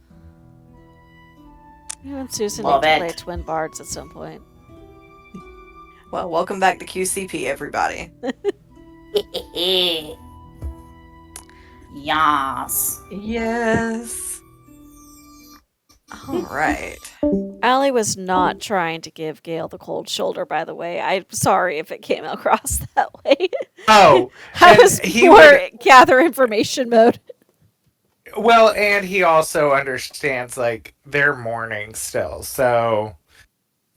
Speaker 2: You and Susan
Speaker 4: Love
Speaker 2: need to
Speaker 4: it.
Speaker 2: play Twin Bards at some point.
Speaker 6: you will bring. Well, welcome back to QCP, everybody.
Speaker 4: Yas.
Speaker 6: Yes. All right.
Speaker 2: Allie was not trying to give Gail the cold shoulder, by the way. I'm sorry if it came across that way.
Speaker 3: Oh,
Speaker 2: I
Speaker 3: and
Speaker 2: was
Speaker 3: he
Speaker 2: more
Speaker 3: would-
Speaker 2: gather information mode.
Speaker 3: Well, and he also understands, like, they're mourning still, so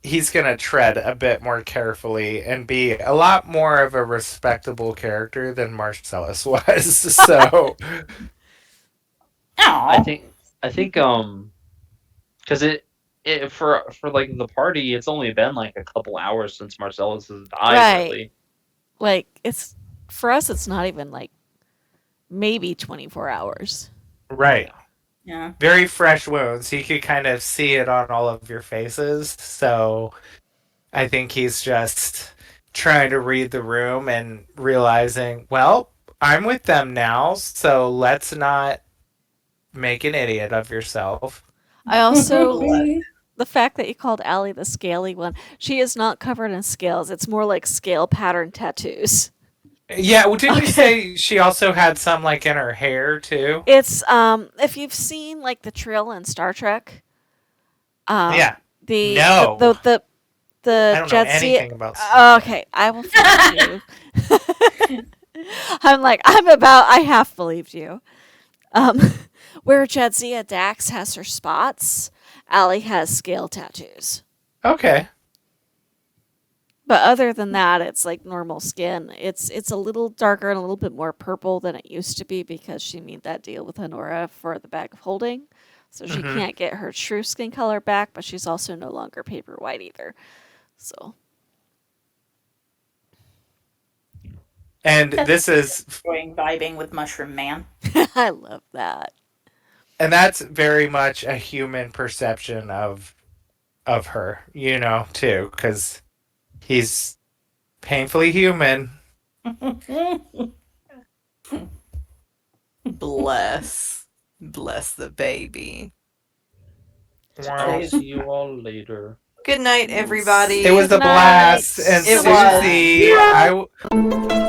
Speaker 3: he's gonna tread a bit more carefully and be a lot more of a respectable character than Marcellus was. So,
Speaker 5: I
Speaker 4: Aw.
Speaker 5: think because it for like the party, it's only been like a couple hours since Marcellus has died.
Speaker 2: Right.
Speaker 5: Really.
Speaker 2: Like, it's for us, it's not even like maybe 24 hours.
Speaker 3: right.
Speaker 4: Yeah.
Speaker 3: Very fresh wounds. You could kind of see it on all of your faces. So I think he's just trying to read the room and realizing, well, I'm with them now, so let's not make an idiot of yourself.
Speaker 2: I also, the fact that you called Allie the scaly one, she is not covered in scales. It's more like scale pattern tattoos.
Speaker 3: Yeah, well, didn't you
Speaker 2: Okay.
Speaker 3: say she also had some like in her hair too?
Speaker 2: It's, if you've seen like the Trill in Star Trek,
Speaker 3: Yeah.
Speaker 2: the
Speaker 3: No.
Speaker 2: the
Speaker 3: I don't know
Speaker 2: Jadzia.
Speaker 3: anything about Star
Speaker 2: Okay, I will finish you. I half believed you. Where Jadzia Dax has her spots, Allie has scale tattoos.
Speaker 3: Okay.
Speaker 2: But other than that, it's like normal skin. It's a little darker and a little bit more purple than it used to be because she made that deal with Honora for the bag of holding. So she
Speaker 3: Mhm.
Speaker 2: can't get her true skin color back, but she's also no longer paper white either. So
Speaker 3: And this is
Speaker 4: Enjoying vibing with Mushroom Man.
Speaker 2: I love that.
Speaker 3: and that's very much a human perception of her, too, because he's painfully human.
Speaker 6: Bless the baby.
Speaker 5: I'll see you all later.
Speaker 6: Good night, everybody.
Speaker 3: It was a
Speaker 2: Good night.
Speaker 3: blast, and
Speaker 6: It was.
Speaker 3: Susie,
Speaker 4: Yeah.